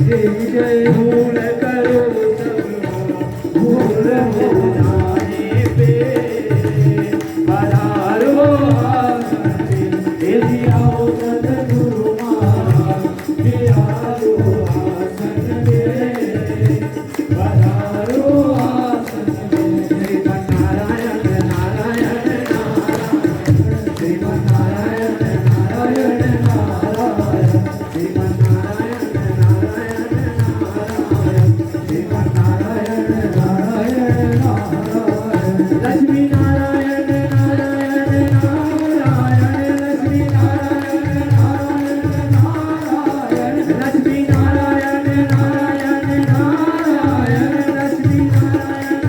जय भूल करो सब भूल हो जाने पे पधारो यदि आओ सद्गुरु महाराज आओ आसन में पधारो आसन में श्रीमन नारायण नारायण नारायण श्रीमन नारायण नारायण नारायण श्रीमन नारायण नारायण नारायण श्रीमन नारायण नारायण नारायण लक्ष्मी नारायण नारायण नारायण लक्ष्मी नारायण नारायण नारायण लक्ष्मी नारायण नारायण नारायण लक्ष्मी नारायण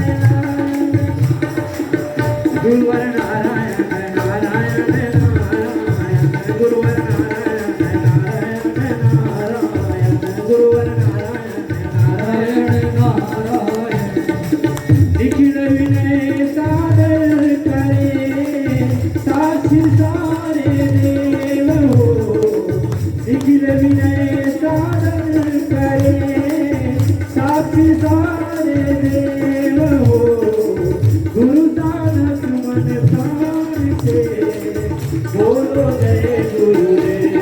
गुरुवर नारायण नारायण नारायण गुरुवर नारायण नारायण नारायण गुरुवर नारायण नारायण निखिल विनय सादर करे साक्षी सारे देव हो निखिल विनय सादर करे साक्षी सारे देव हो गुरु साधक मन प्राण से बोलो जय गुरुदेव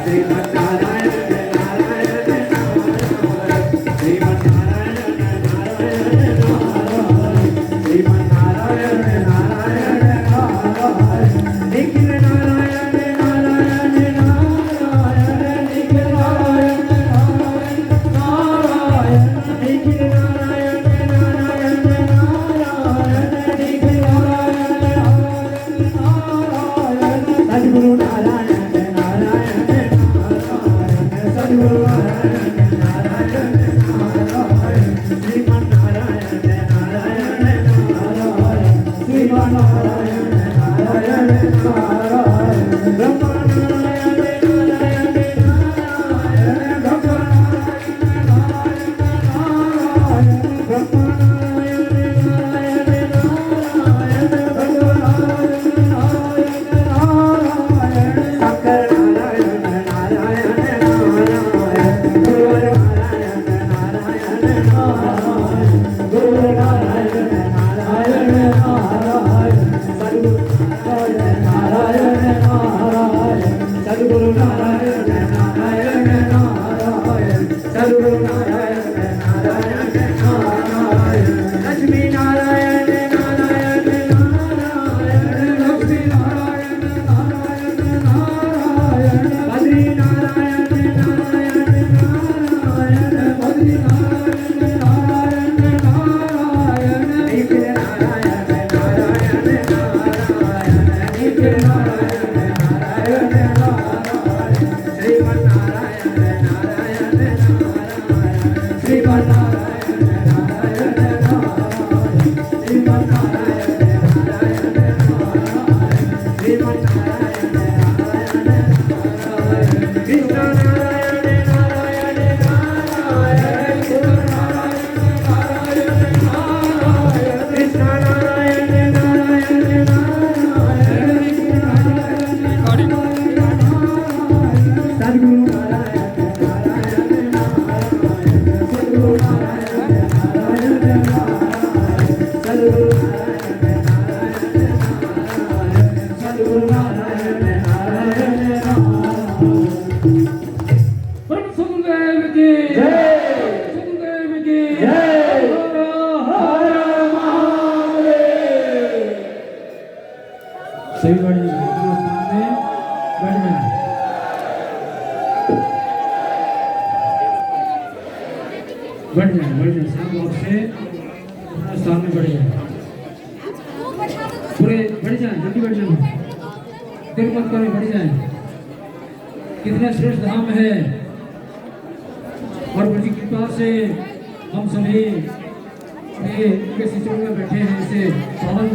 श्रीमन नारायण नारायण नारायण श्रीमन नारायण नारायण नारायण श्रीमन नारायण नारायण नारायण निखिल नारायण नारायण नारायण निखिल नारायण नारायण नारायण निखिल नारायण नारायण नारायण निखिल नारायण नारायण सद्गुरु नारायण नारायण नारायण सद्गुरु नारायण नारायण नारायण श्रीमन नारायण नारायण नारायण श्रीमन नारायण नारायण नारायण ब्रह्म नारायण नारायण नारायण ब्रह्म नारायण नारायण ब्रह्म नारायण नारायण नारायण ब्रह्म नारायण नारायण नारायण शंकर नारायण नारायण नारायण गुरुवर नारायण नारायण नारायण गुरुवर नारायण नारायण नारायण सद्गुरु नारायण नारायण नारायण सद्गुरु नारायण नारायण नारायण लक्ष्मी नारायण नारायण नारायण लक्ष्मी नारायण नारायण नारायण बद्री नारायण नारायण नारायण बद्री नारायण नारायण नारायण निखिल नारायण नारायण नारायण निखिल नारायण नारायण नारायण श्रीमन नारायण नारायण नारायण श्रीमन नारायण नारायण नारायण श्रीमन नारायण नारायण नारायण श्रीमन नारायण नारायण नारायण कृष्ण नारायण नारायण नारायण कृष्ण नारायण नारायण नारायण कृष्ण नारायण नारायण नारायण कृष्ण नारायण सद्गुरु नारायण नारायण नारायण सद्गुरु नारायण नारायण नारायण सद्गुरु नारायण नारायण नारायण सद्गुरु नारायण नारायण नारायण सद्गुरुदेव की जय सद्गुरुदेव की जय हर हर महादेव सही बड़ी स्थान में बैठ जाए सात बॉक्स से अपना स्थान में बढ़ जाए पूरे बढ़ जाए जल्दी बढ़ जाए देर मत करें बढ़ जाए कितना श्रेष्ठ धाम है और बड़ी कृपा से हम सभी उनके शिष्यों में बैठे हैं इसे पावन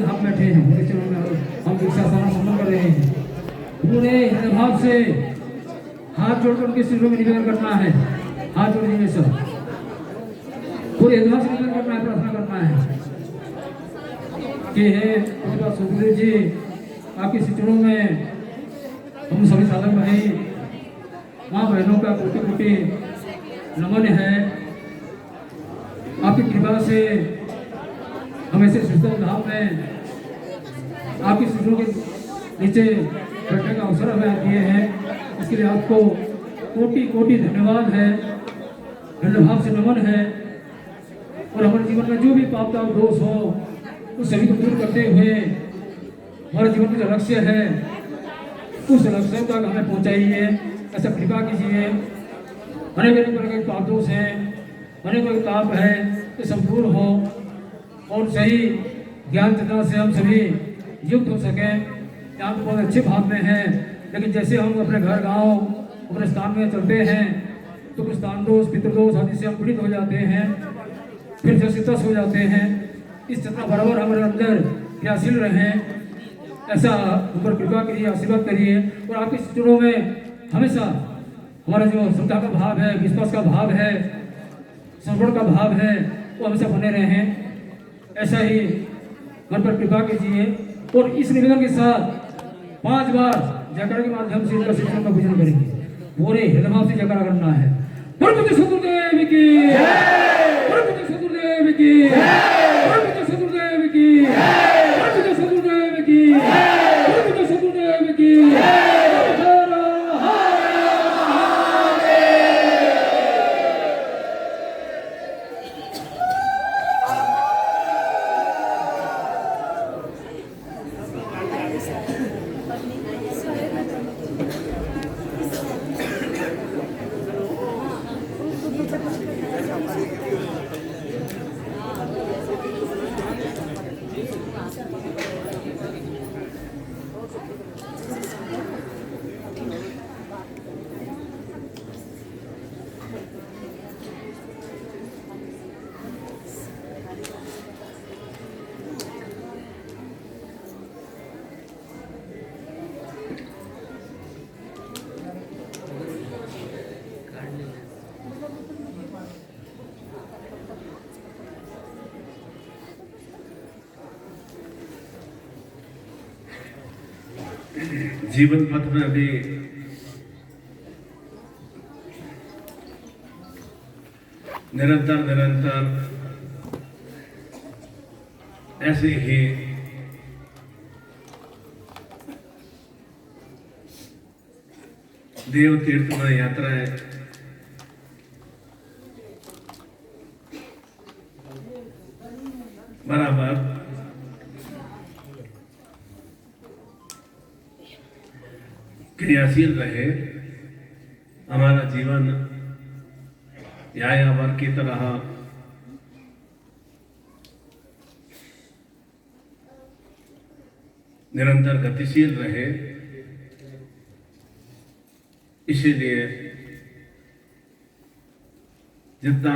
धाम बैठे हैं उनके चरणों में हम दीक्षा समर्पण कर रहे हैं पूरे भाव से हाथ जोड़कर उनके शिष्यों में निवेदन करना है हाथ जोड़ने सब पूरे से निवेदन करना है प्रार्थना करना है कि हे सुखदेव जी आपके शिष्यों में हम सभी साधक भाई माँ बहनों का कोटि कोटि नमन है। आपकी कृपा से हम ऐसे सुंदर धाम में आपकी सूचना के नीचे बैठने का अवसर हमें दिए हैं, इसके लिए आपको कोटि कोटि धन्यवाद है, धन्यवाद से नमन है। और हमारे जीवन में जो भी पाप ताप दोष हो उस सभी को दूर करते हुए हमारे जीवन में जो लक्ष्य है उस लक्ष्य तक हमें पहुंचाइए, ऐसा कृपा कीजिए। अनेक प्रकार के पाप दोष हैं, अनेक प्रकार पाप है, ये सब दूर हो और सही ज्ञान चेतना से हम सभी युक्त हो सके। यहाँ तो बहुत अच्छे भाव में हैं, लेकिन जैसे हम अपने घर गांव अपने स्थान में चलते हैं तो कुछ स्थान दोष पितृदोष आदि से हम पीड़ित हो जाते हैं, फिर जसितस हो जाते हैं। इस चेतना बराबर हमारे अंदर क्रियाशील रहें, ऐसा ऊपर कृपा करिए, आशीर्वाद करिए। और आपके चरणों में हमेशा हमारा जो श्रद्धा का भाव है, विश्वास का भाव है, समर्पण का भाव है, वो हमेशा बने रहें। ऐसा ही मन पर कृपा कीजिए। और इस निवेदन के साथ 5 बार जयकारा के माध्यम से इनका शिक्षण का पूजन करेंगे। पूरे हृदय से जयकारा करना है। परमपिता सदगुरुदेव की जय, परमपिता सदगुरुदेव की जय, परमपिता सदगुरुदेव की जय, परमपिता सदगुरुदेव की जय, परमपिता सदगुरुदेव की जय। जीवन पथ में अभी निरंतर ऐसे ही देव तीर्थ में यात्राएं बराबर क्रियाशील रहे। हमारा जीवन यायावर की तरह निरंतर गतिशील रहे। इसीलिए जितना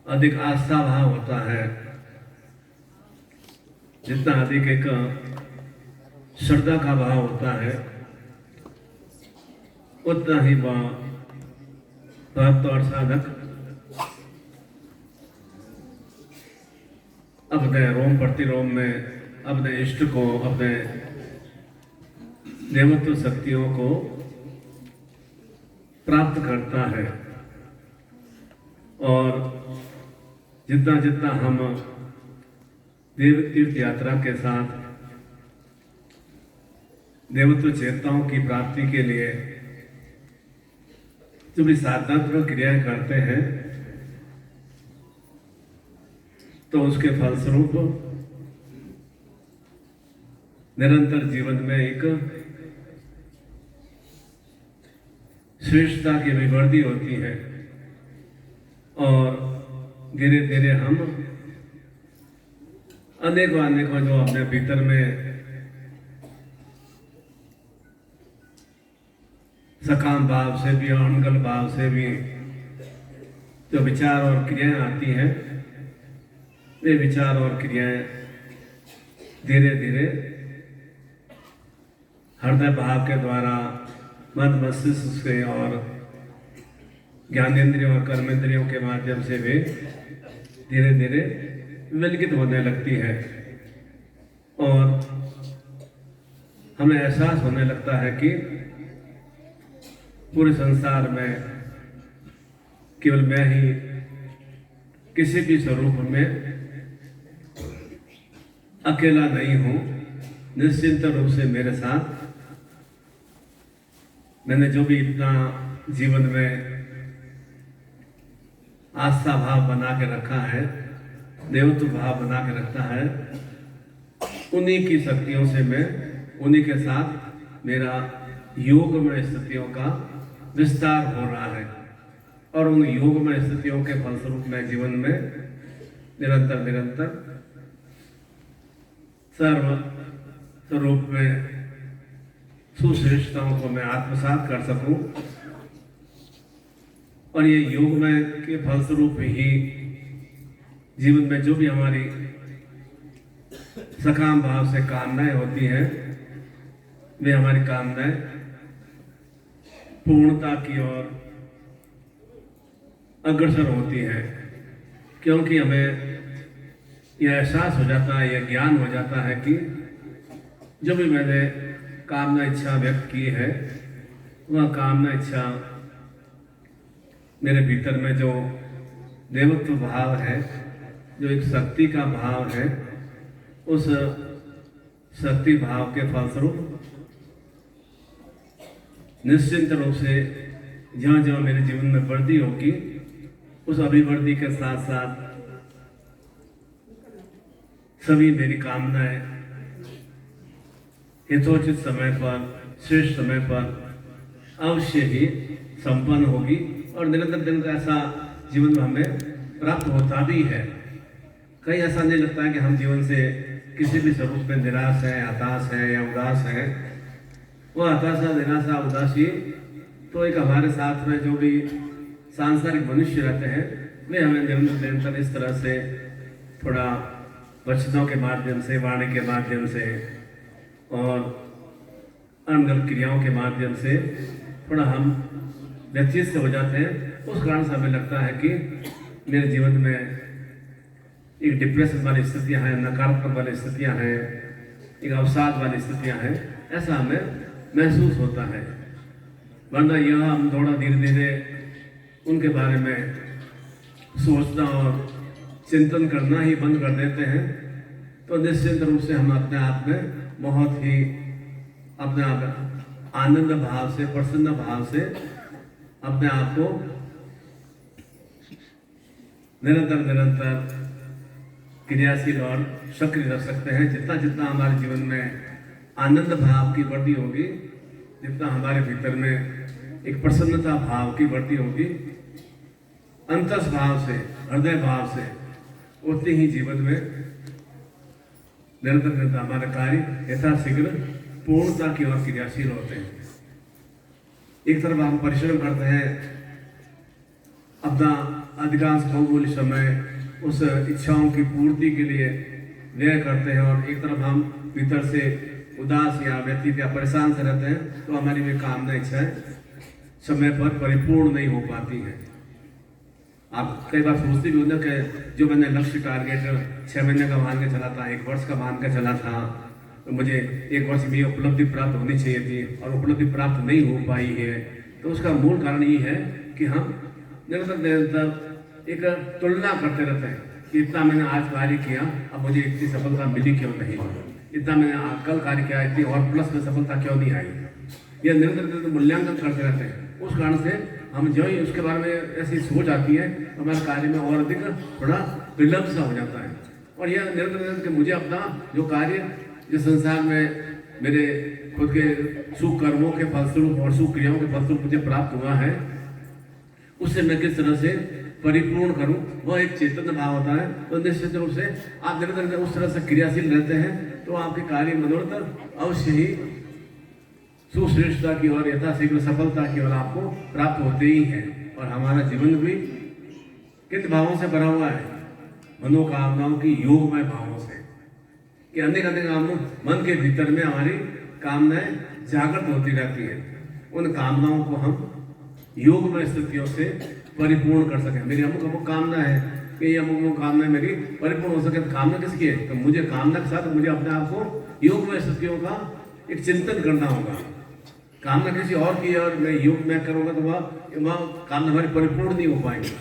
अधिक आस्था भाव होता है, जितना अधिक एक श्रद्धा का भाव होता है, उतना ही वह भक्त और साधक अपने रोम प्रतिरोम में अपने इष्ट को, अपने देवत्व शक्तियों को प्राप्त करता है। और जितना जितना हम देव तीर्थ यात्रा के साथ देवत्व चेतनाओं की प्राप्ति के लिए जो भी साधनात्मक क्रियाएं करते हैं, तो उसके फलस्वरूप निरंतर जीवन में एक श्रेष्ठता की विवृद्धि होती है। और धीरे धीरे हम अनेकों जो अपने भीतर में सकाम भाव से भी और अनगल भाव से भी जो विचार और क्रियाएं आती हैं, वे विचार और क्रियाएं धीरे धीरे हृदय भाव के द्वारा मन मस्तिष्क से और ज्ञानेंद्रियों और कर्मेंद्रियों के माध्यम से भी धीरे धीरे विलगित होने लगती है। और हमें एहसास होने लगता है कि पूरे संसार में केवल मैं ही किसी भी स्वरूप में अकेला नहीं हूं। निश्चिंत रूप से मेरे साथ मैंने जो भी इतना जीवन में आस्था भाव बना के रखा है, देवत्व भाव बना के रखा है, उन्हीं की शक्तियों से मैं उन्हीं के साथ मेरा योगमय स्थितियों का विस्तार हो रहा है और उन योगमय स्थितियों के फलस्वरूप मैं जीवन में निरंतर सर्व स्वरूप में सुश्रेष्ठताओं को मैं आत्मसात कर सकूं और ये योगमय के फलस्वरूप ही जीवन में जो भी हमारी सकाम भाव से कामनाएं होती हैं, वे हमारी कामनाएं पूर्णता की ओर अग्रसर होती है, क्योंकि हमें यह एहसास हो जाता है, यह ज्ञान हो जाता है कि जो भी मैंने कामना इच्छा व्यक्त की है, वह कामना इच्छा मेरे भीतर में जो देवत्व भाव है, जो एक शक्ति का भाव है, उस शक्ति भाव के फलस्वरूप निश्चिंत रूप से जहाँ जहाँ मेरे जीवन में वृद्धि होगी, उस अभिवृद्धि के साथ साथ सभी मेरी कामनाएं यथोचित समय पर, श्रेष्ठ समय पर अवश्य ही संपन्न होगी और निरंतर दिन का ऐसा जीवन में हमें प्राप्त होता भी है। कहीं ऐसा नहीं लगता है कि हम जीवन से किसी भी स्वरूप में निराश है, हताश है या उदास है। वह हताशा, निराशा, उदासी तो एक हमारे साथ में जो भी सांसारिक मनुष्य रहते हैं, वे हमें निरंतर इस तरह से थोड़ा वचनों के माध्यम से, वाणी के माध्यम से और अनगल क्रियाओं के माध्यम से थोड़ा हम व्यथित हो जाते हैं। उस कारण से हमें लगता है कि मेरे जीवन में एक डिप्रेशन वाली स्थितियाँ हैं, नकारात्मक वाली स्थितियाँ हैं, एक अवसाद वाली स्थितियाँ हैं, ऐसा हमें महसूस होता है। वरना यह हम थोड़ा धीरे धीरे उनके बारे में सोचना और चिंतन करना ही बंद कर देते हैं, तो निश्चित रूप से हम अपने आप में बहुत ही अपने आप आनंद भाव से, प्रसन्न भाव से अपने आप को निरंतर क्रियाशील और सक्रिय रख सकते हैं। जितना जितना हमारे जीवन में आनंद भाव की वृद्धि होगी, जितना हमारे भीतर में एक प्रसन्नता भाव की वृद्धि होगी, अंतस भाव से, हृदय भाव से, उतनी ही जीवन में निरंतर हमारे कार्य यथाशीघ्र पूर्णता की ओर क्रियाशील होते हैं। एक तरफ हम परिश्रम करते हैं, अपना अधिकांश बहुमूल्य समय उस इच्छाओं की पूर्ति के लिए व्यय करते हैं और एक तरफ हम भीतर से उदास या व्यतीत या परेशान से रहते हैं, तो हमारी वे कामना इच्छाएं समय पर परिपूर्ण नहीं हो पाती हैं। आप कई बार सोचते भी हो ना कि जो मैंने लक्ष्य टारगेट 6 महीने का मान के चला था, 1 वर्ष का मान के चला था, तो मुझे 1 वर्ष में उपलब्धि प्राप्त होनी चाहिए थी और उपलब्धि प्राप्त नहीं हो पाई है। तो उसका मूल कारण ये है कि हम निरंतर एक तुलना करते रहते हैं कि इतना मैंने आज कार्य किया, अब मुझे इतनी सफलता मिली क्यों नहीं, इतना मैंने कल कार्य किया, इतनी और प्लस में सफलता क्यों नहीं आई। यह निरंतर मूल्यांकन करते रहते हैं। उस कारण से हम जो ही उसके बारे में ऐसी सोच आती है, हमारे कार्य में और अधिक थोड़ा विलंब सा हो जाता है। और यह निरंतर मुझे अपना जो कार्य जिस संसार में मेरे खुद के सुख कर्मों के फलस्वरूप और सुख क्रियाओं के फलस्वरूप मुझे प्राप्त हुआ है, उससे मैं किस तरह से परिपूर्ण करूं, वह एक चेतन भाव होता है। तो निश्चित रूप से आप निरंतर उस तरह से क्रियाशील रहते हैं, तो आपके कार्य मनोरथ अवश्य ही सुश्रेष्ठता की ओर, यथाशीघ्र सफलता की ओर आपको प्राप्त होते ही हैं। और हमारा जीवन भी किन भावों से भरा हुआ है? मनोकामनाओं की योगमय भावों से, कि अनेक मन के भीतर में हमारी कामनाएं जागृत होती रहती है। उन कामनाओं को हम योगमय स्थितियों से परिपूर्ण कर सकें। मेरी अमुक कामना है कि ये अमुक कामना मेरी परिपूर्ण हो सके। तो कामना किसकी है? तो मुझे कामना के साथ मुझे अपने आप को योगमय स्थितियों का एक चिंतन करना होगा। कामना किसी और की और मैं योग मैं करूँगा तो वह कामना हमारी परिपूर्ण नहीं हो पाएगी।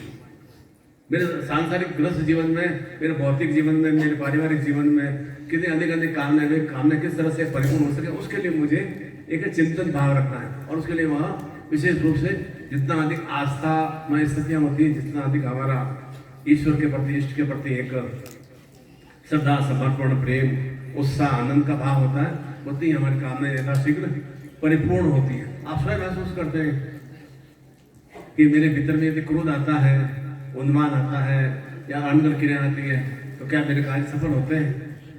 मेरे सांसारिक गृहस्थ जीवन में, मेरे भौतिक जीवन में, मेरे पारिवारिक जीवन में कितने अधिक कामना में कामना किस तरह से परिपूर्ण हो सके, उसके लिए मुझे एक चिंतन भाव रखना है। और उसके लिए वहाँ विशेष रूप से जितना अधिक आस्था में स्थितियाँ होती है, जितना अधिक हमारा ईश्वर के प्रति, इष्ट के प्रति एक श्रद्धा, समर्पण, प्रेम, उत्साह, आनंद का भाव होता है, उतनी हमारी कामनाएं यथाशीघ्र परिपूर्ण होती है। आप स्वयं महसूस करते हैं कि मेरे भीतर में यदि क्रोध आता है, उन्मान आता है या अनगल क्रिया आती है, तो क्या मेरे कार्य सफल होते हैं?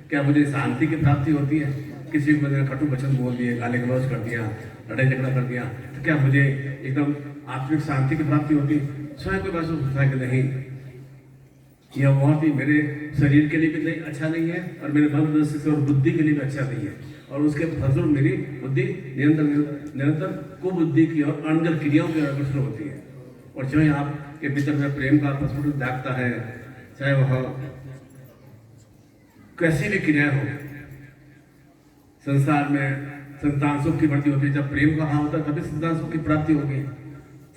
क्या मुझे शांति की प्राप्ति होती है? किसी को मैंने कटु वचन बोल दिए, गाली गलौज कर दिया, लड़ाई झगड़ा कर दिया, तो क्या मुझे एकदम आत्मिक शांति की प्राप्ति होती? स्वयं को महसूस होता है कि नहीं, यह बहुत ही मेरे शरीर के लिए भी नहीं अच्छा नहीं है और मेरे मन मस्तिष्क और बुद्धि के लिए भी अच्छा नहीं है। और उसके फलस्वरूप मेरी बुद्धि निरंतर कुबुद्धि की और अनगल क्रियाओं की अग्रसर होती है। और जो ही आपके भीतर में प्रेम का प्रस्फुट जागता है, चाहे वह कैसी भी क्रिया हो, संसार में संतान सुख की वृद्धि होती है। जब प्रेम का भाव होता है तभी संतान सुख की प्राप्ति होगी।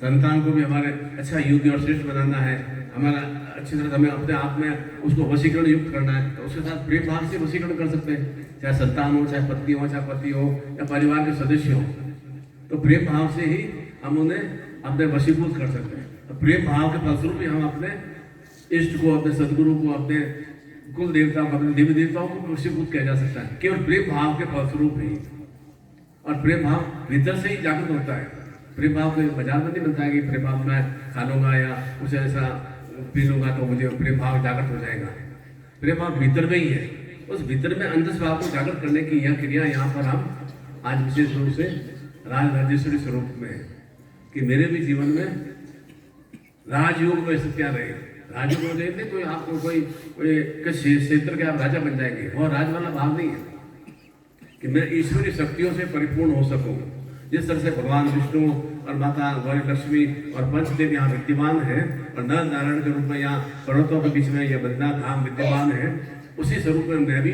संतान को भी हमारे अच्छा योग्य और श्रेष्ठ बनाना है, हमारा अच्छी तरह हमें अपने आप में उसको वशीकरण युक्त करना है, तो उसके साथ प्रेम भाव से वशीकरण कर सकते हैं। चाहे संतान हो, चाहे पत्नी हो, चाहे पति हो या परिवार के सदस्य हो, तो प्रेम भाव से ही हम उन्हें अपने वशीभूत कर सकते हैं। तो प्रेम भाव के फलस्वरूप ही हम अपने इष्ट को, अपने सदगुरु को, अपने कुल देवताओं को, अपने देवी देवताओं को वशीभूत किया जा सकता है, केवल प्रेम भाव के फलस्वरूप ही। और प्रेम भाव भीतर से ही जागृत होता है। प्रेम भाव कोई बाजार में नहीं बनता है कि प्रेम भाव मैं खा लूंगा या कुछ ऐसा पी लूंगा तो मुझे प्रेम भाव जागृत हो जाएगा। प्रेम भाव भीतर में ही है। उस भीतर में अंतस भाव को जागृत करने की यह क्रिया यहाँ पर हम आज विशेष रूप से राजराजेश्वरी स्वरूप में कि मेरे भी जीवन में राजयोग में स्थितियाँ रहे। राजयोग में रहे थे कोई आपको कोई क्षेत्र के आप राजा बन जाएंगे, वह राज वाला भाव नहीं है कि मैं ईश्वरीय शक्तियों से परिपूर्ण हो सकूं। जिस तरह से भगवान विष्णु और माता गौरी लक्ष्मी और पंचदेव यहाँ विद्यमान है और नर नारायण के रूप में यहाँ पर्वतों के बीच में यह बद्रीनाथ धाम विद्यमान है, उसी स्वरूप में मैं भी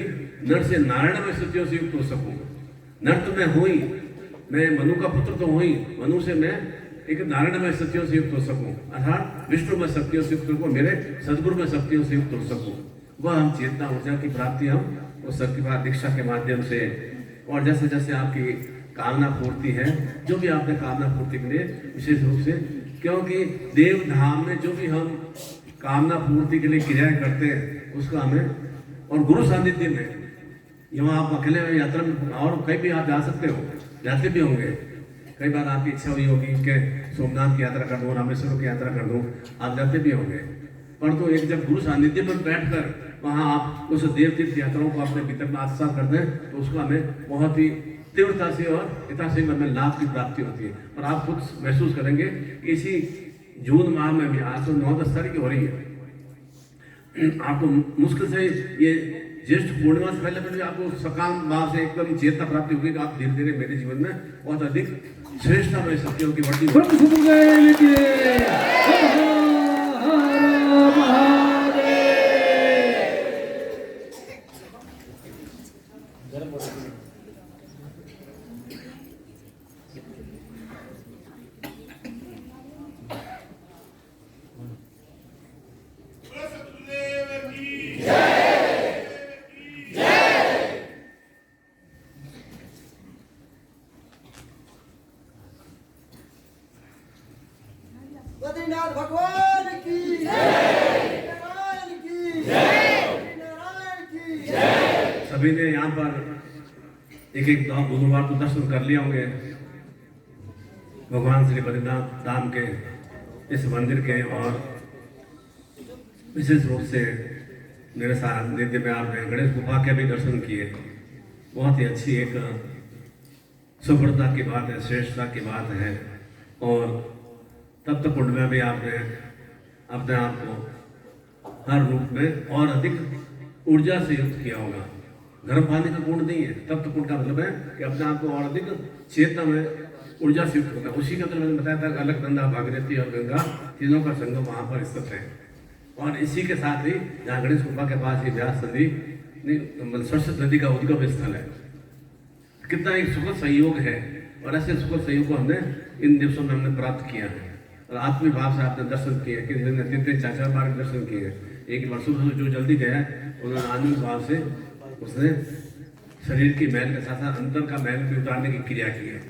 नर से नारायण में स्थितियों से युक्त हो सकूँ। नर तो मैं हूँ ही, मैं मनु का पुत्र तो हूँ ही, मनु से मैं एक नारायण में शक्तियों से युक्त हो सकूं, अर्थात विष्णु में शक्तियों से युक्त हो, मेरे सदगुरु में शक्तियों से युक्त हो सकूं। वह हम चेतना ऊर्जा की प्राप्ति हम उस शक्तिपात दीक्षा के माध्यम से, और जैसे जैसे आपकी कामना पूर्ति है, जो भी आपने कामना पूर्ति के लिए विशेष रूप से, क्योंकि देव धाम में जो भी हम कामना पूर्ति के लिए क्रियाएं करते हैं उसका हमें, और गुरु सानिध्य में, यहाँ आप अकेले यात्रा में और कहीं भी आप जा सकते हो, जाते भी होंगे। कई बार आपकी इच्छा हुई होगी कि सोमनाथ की यात्रा कर दूँ, रामेश्वर की यात्रा कर दूँ, आप जाते भी होंगे। परंतु एक जब गुरु सानिध्य में बैठकर वहाँ आप उस देव तीर्थ यात्राओं को अपने भीतर में आत्मसात करते हैं, तो उसको हमें बहुत ही तीव्रता से और हिता से हमें लाभ की प्राप्ति होती है। और आप खुद महसूस करेंगे कि इसी जून माह में भी, आज तो 9-10 तारीख हो रही है, आपको मुश्किल से ये ज्येष्ठ पूर्णिमा से पहले आपको सकाम भाव से एकदम चेतना प्राप्ति होगी कि आप धीरे धीरे मेरे जीवन में बहुत अधिक श्रेष्ठता में शक्तियों की बढ़ती बद्रीनाथ भगवान की जय, नारायण की जय, नारायण की जय। सभी ने यहाँ पर एक गुरुवार को दर्शन कर लिए होंगे भगवान श्री बद्रीनाथ धाम के इस मंदिर के, और विशेष रूप से मेरे साथ नित्य में आपने गणेश गुफा के भी दर्शन किए। बहुत ही अच्छी एक सफलता की बात है, श्रेष्ठता की बात है। और तब तक कुंड में भी आपने अपने आप को हर रूप में और अधिक ऊर्जा से युक्त किया होगा। गर्म पानी का कुंड नहीं है, तब तक कुंड का मतलब है कि अपने आप को और अधिक चेतना में ऊर्जा से युक्त होगा। उसी का तो मैंने बताया था, अलग गंगा, भागीरथी और गंगा तीनों का संगम वहाँ पर स्थित है। और इसी के साथ ही जहाँ गणेश गुफा के पास ही व्यास नदी, सरस्वती नदी का उद्गम स्थल है। कितना एक सुखद संयोग है और ऐसे सुख संयोग को हमने इन दिवसों में हमने प्राप्त किया है और आत्मीय भाव से आपने दर्शन किए, किसी ने 3-3 4-4 बार दर्शन किए हैं। एक बार सुबह जो जल्दी गया उन्होंने आनंद भाव से उसने शरीर की मैल के साथ साथ अंदर का मैल भी उतारने की क्रिया की है।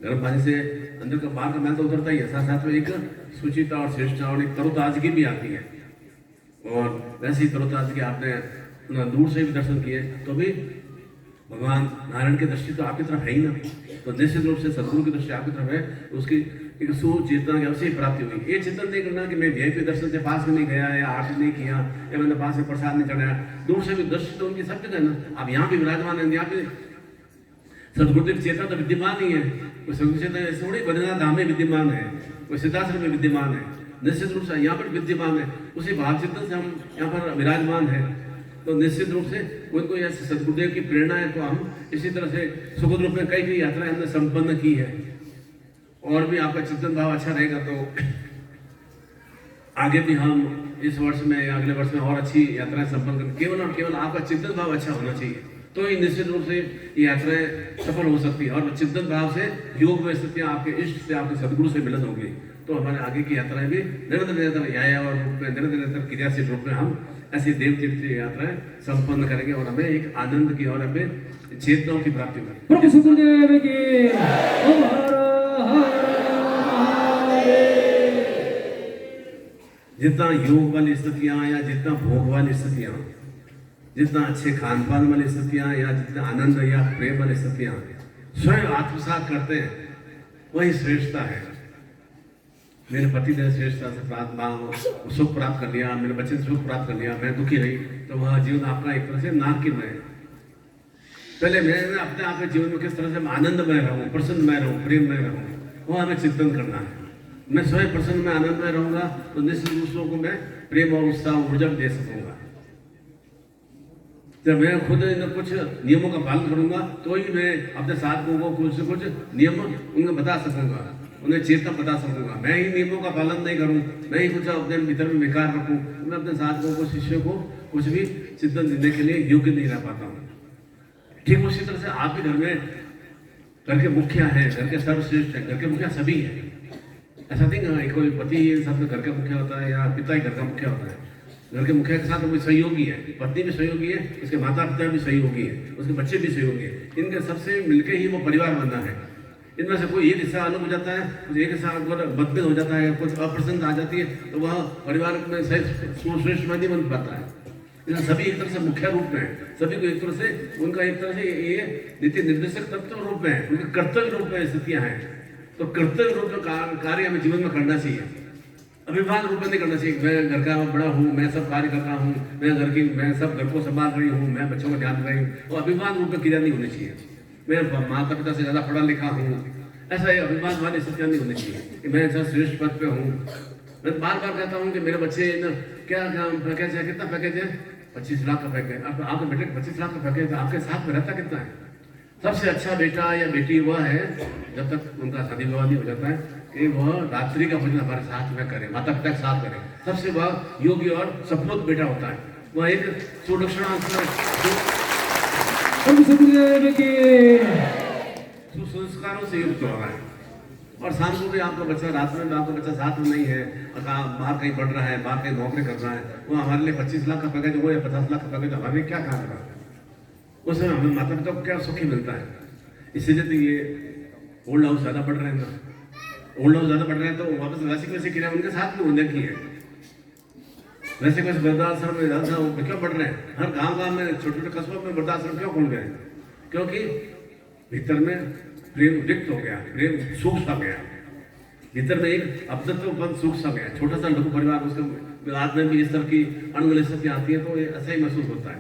गर्म पानी से अंदर का बाहर का मैल तो उतरता ही है, साथ साथ में एक सुचिता और श्रेष्ठता और एक तरोताजगी भी आती है। और वैसे ही तरोताजगी आपने दूर से भी दर्शन किए तो भी भगवान नारायण की दृष्टि तो आपकी तरफ है ही ना, तो निश्चित रूप से सदगुरु की दृष्टि आपकी तरफ है, उसकी एक सुचेतना की अवश्य प्राप्ति हुई। ये चिंतन नहीं करना कि मैं वीआईपी दर्शन से पास में नहीं गया या आरती नहीं किया या मैंने पास में प्रसाद नहीं चढ़ाया, दूर से भी दृष्टि तो उनकी सब जगह है ना। आप यहाँ भी विराजमान है, यहाँ पे सदगुरुदेव चेतना तो विद्यमान ही है, कोई सदगुरु चेतना ऐसे थोड़ी बद्रीनाथ धाम में विद्यमान है, कोई सिद्धाश्रम में विद्यमान है, निश्चित रूप से यहाँ पर विद्यमान है। उसी भाव चिंतन से हम यहाँ पर विराजमान है, तो निश्चित रूप से उनको ऐसे सदगुरुदेव की प्रेरणा है। तो हम इसी तरह से सुखद रूप में कई यात्राएं हमने संपन्न की है और भी आपका चिंतन भाव अच्छा रहेगा तो आगे भी हम इस वर्ष में या अगले वर्ष में और अच्छी यात्राएं संपन्न करें। केवल और केवल आपका चिंतन भाव अच्छा होना चाहिए तो ही निश्चित रूप से ये यात्राएं सफल हो सकती है। और चिंतन भाव से योग में स्थितियां आपके इष्ट से आपके सदगुरु से मिलन होगी तो हमारे आगे की यात्राएं भी निरंतर यायावर रूप में निरंतर क्रियाशील रूप में हम ऐसी देव तीर्थ यात्राएं संपन्न करेंगे और हमें एक आनंद की और हमें चेतनाओं की प्राप्ति होगी। प्रभु सुखदेव की ओम हर हर जितना योग वाली स्थितियां या जितना भोग वाली स्थितियां, जितना अच्छे खान पान वाली स्थितियां या जितना आनंद या प्रेम वाली स्थितियां स्वयं आत्मसात करते हैं वही श्रेष्ठता है। मेरे पति ने श्रेष्ठता से सुख प्राप्त कर लिया, मेरे बच्चे ने सुख प्राप्त कर लिया, मैं दुखी रही तो वह जीवन आपका एक तरह से नाकिन है। पहले मैं अपने आप के जीवन में किस तरह से आनंदमय रहूं, प्रसन्नमय रहूं, प्रेममय रहूं, वो हमें चिंतन करना है। मैं स्वयं प्रसन्न में आनंदमय रहूंगा तो निश्चित दूसरों को मैं प्रेम और उत्साह ऊर्जा दे सकूंगा। जब मैं खुद कुछ नियमों का पालन करूंगा तो ही मैं अपने साथियों को कुछ से कुछ नियम उनको बता सकूंगा, उन्हें चेतना बता सकूंगा। मैं ही नियमों का पालन नहीं करूं, मैं ही कुछ अपने भीतर में बेकार रखूं, मैं अपने साथियों को शिष्यों को कुछ भी चिंतन देने के लिए योग्य नहीं रह पाता हूँ। ठीक उसी तरह से आप भी घर में घर के मुखिया हैं, घर के सर्वश्रेष्ठ हैं, घर के मुखिया सभी हैं। ऐसा नहीं कोई पति सब घर का मुखिया होता है या पिता ही घर का मुखिया होता है। घर के मुखिया के साथ कोई सहयोगी है, पत्नी भी सहयोगी है, उसके माता पिता भी सहयोगी है, उसके बच्चे भी सहयोगी है। इनके सबसे मिलकर ही वो परिवार बनना है। इनमें से कोई एक हिस्सा अलग हो जाता है, कुछ एक हिस्सा अगर मतभेद हो जाता है, कुछ अप्रसन्न आ जाती है तो वह परिवार में श्रेष्ठ नहीं बन पाता है। इसलिए सभी एक तरह से मुख्य रूप में है, सभी को एक तरह से उनका एक तरह से ये नीति निर्देशक तत्व रूप में है, उनके कर्तव्य रूप में स्थितियां हैं। तो कर्तव्य रूप में कार्य हमें जीवन में करना चाहिए, अभिमान रूप में नहीं करना चाहिए। मैं घर का बड़ा हूँ, मैं सब कार्य कर रहा हूँ, मैं सब घर को संभाल रही हूँ, मैं बच्चों को ध्यान दे रही हूँ, तो अभिमान रूप में क्रिया नहीं होनी चाहिए। मैं माता पिता से ज्यादा पढ़ा लिखा हूँ, ऐसा अभिमान वाली स्थितियां नहीं होनी चाहिए कि मैं ऐसा श्रेष्ठ पद पे हूँ। मैं बार बार कहता हूँ कि मेरे बच्चे क्या पैकेज है, कितना पैकेज है, 25 लाख का पैकेज। अब आपके बेटे 25 लाख का पैकेज, आपके साथ में रहता कितना है? सबसे अच्छा बेटा या बेटी वह है जब तक उनका शादी विवाह नहीं हो जाता है कि वह रात्रि का भोजन हमारे साथ में करे, माता पिता के साथ करे। सबसे वह योग्य और सपूत बेटा होता है, वह एक सुदक्षिणा सुसंस्कारों से युक्त हो रहा है। और शाम को भी आपका बच्चा, रात में आपका बच्चा साथ में नहीं है और बाहर कहीं पढ़ रहा है, बाहर कहीं नौकरी कर रहा है, वो हमारे लिए 25 लाख का पैकेज हो या 50 लाख का पैकेज हमारे लिए क्या काम कर रहा है? उसमें हमें माता पिता को क्या सुखी मिलता है? इसीलिए तो ये ओल्ड हाउस ज़्यादा पढ़ रहे हैं ना, ओल्ड हाउस ज़्यादा पढ़ रहे हैं तो वापस वैसे क्रिया उनके साथ में होने की है। वैसे वृद्धाश्रम में क्यों पढ़ रहे हैं? हर गांव में छोटे छोटे कस्बों में वृद्धाश्रम क्यों खोल गए? क्योंकि भीतर में प्रेम रिक्त हो गया, प्रेम सूख सा गया, भीतर में एक अपदत्वपन सूख सा गया। छोटा सा लघु परिवार, उसके बाद में भी इस तरह की अणुगल स्थितियां आती है तो ऐसा ही महसूस होता है।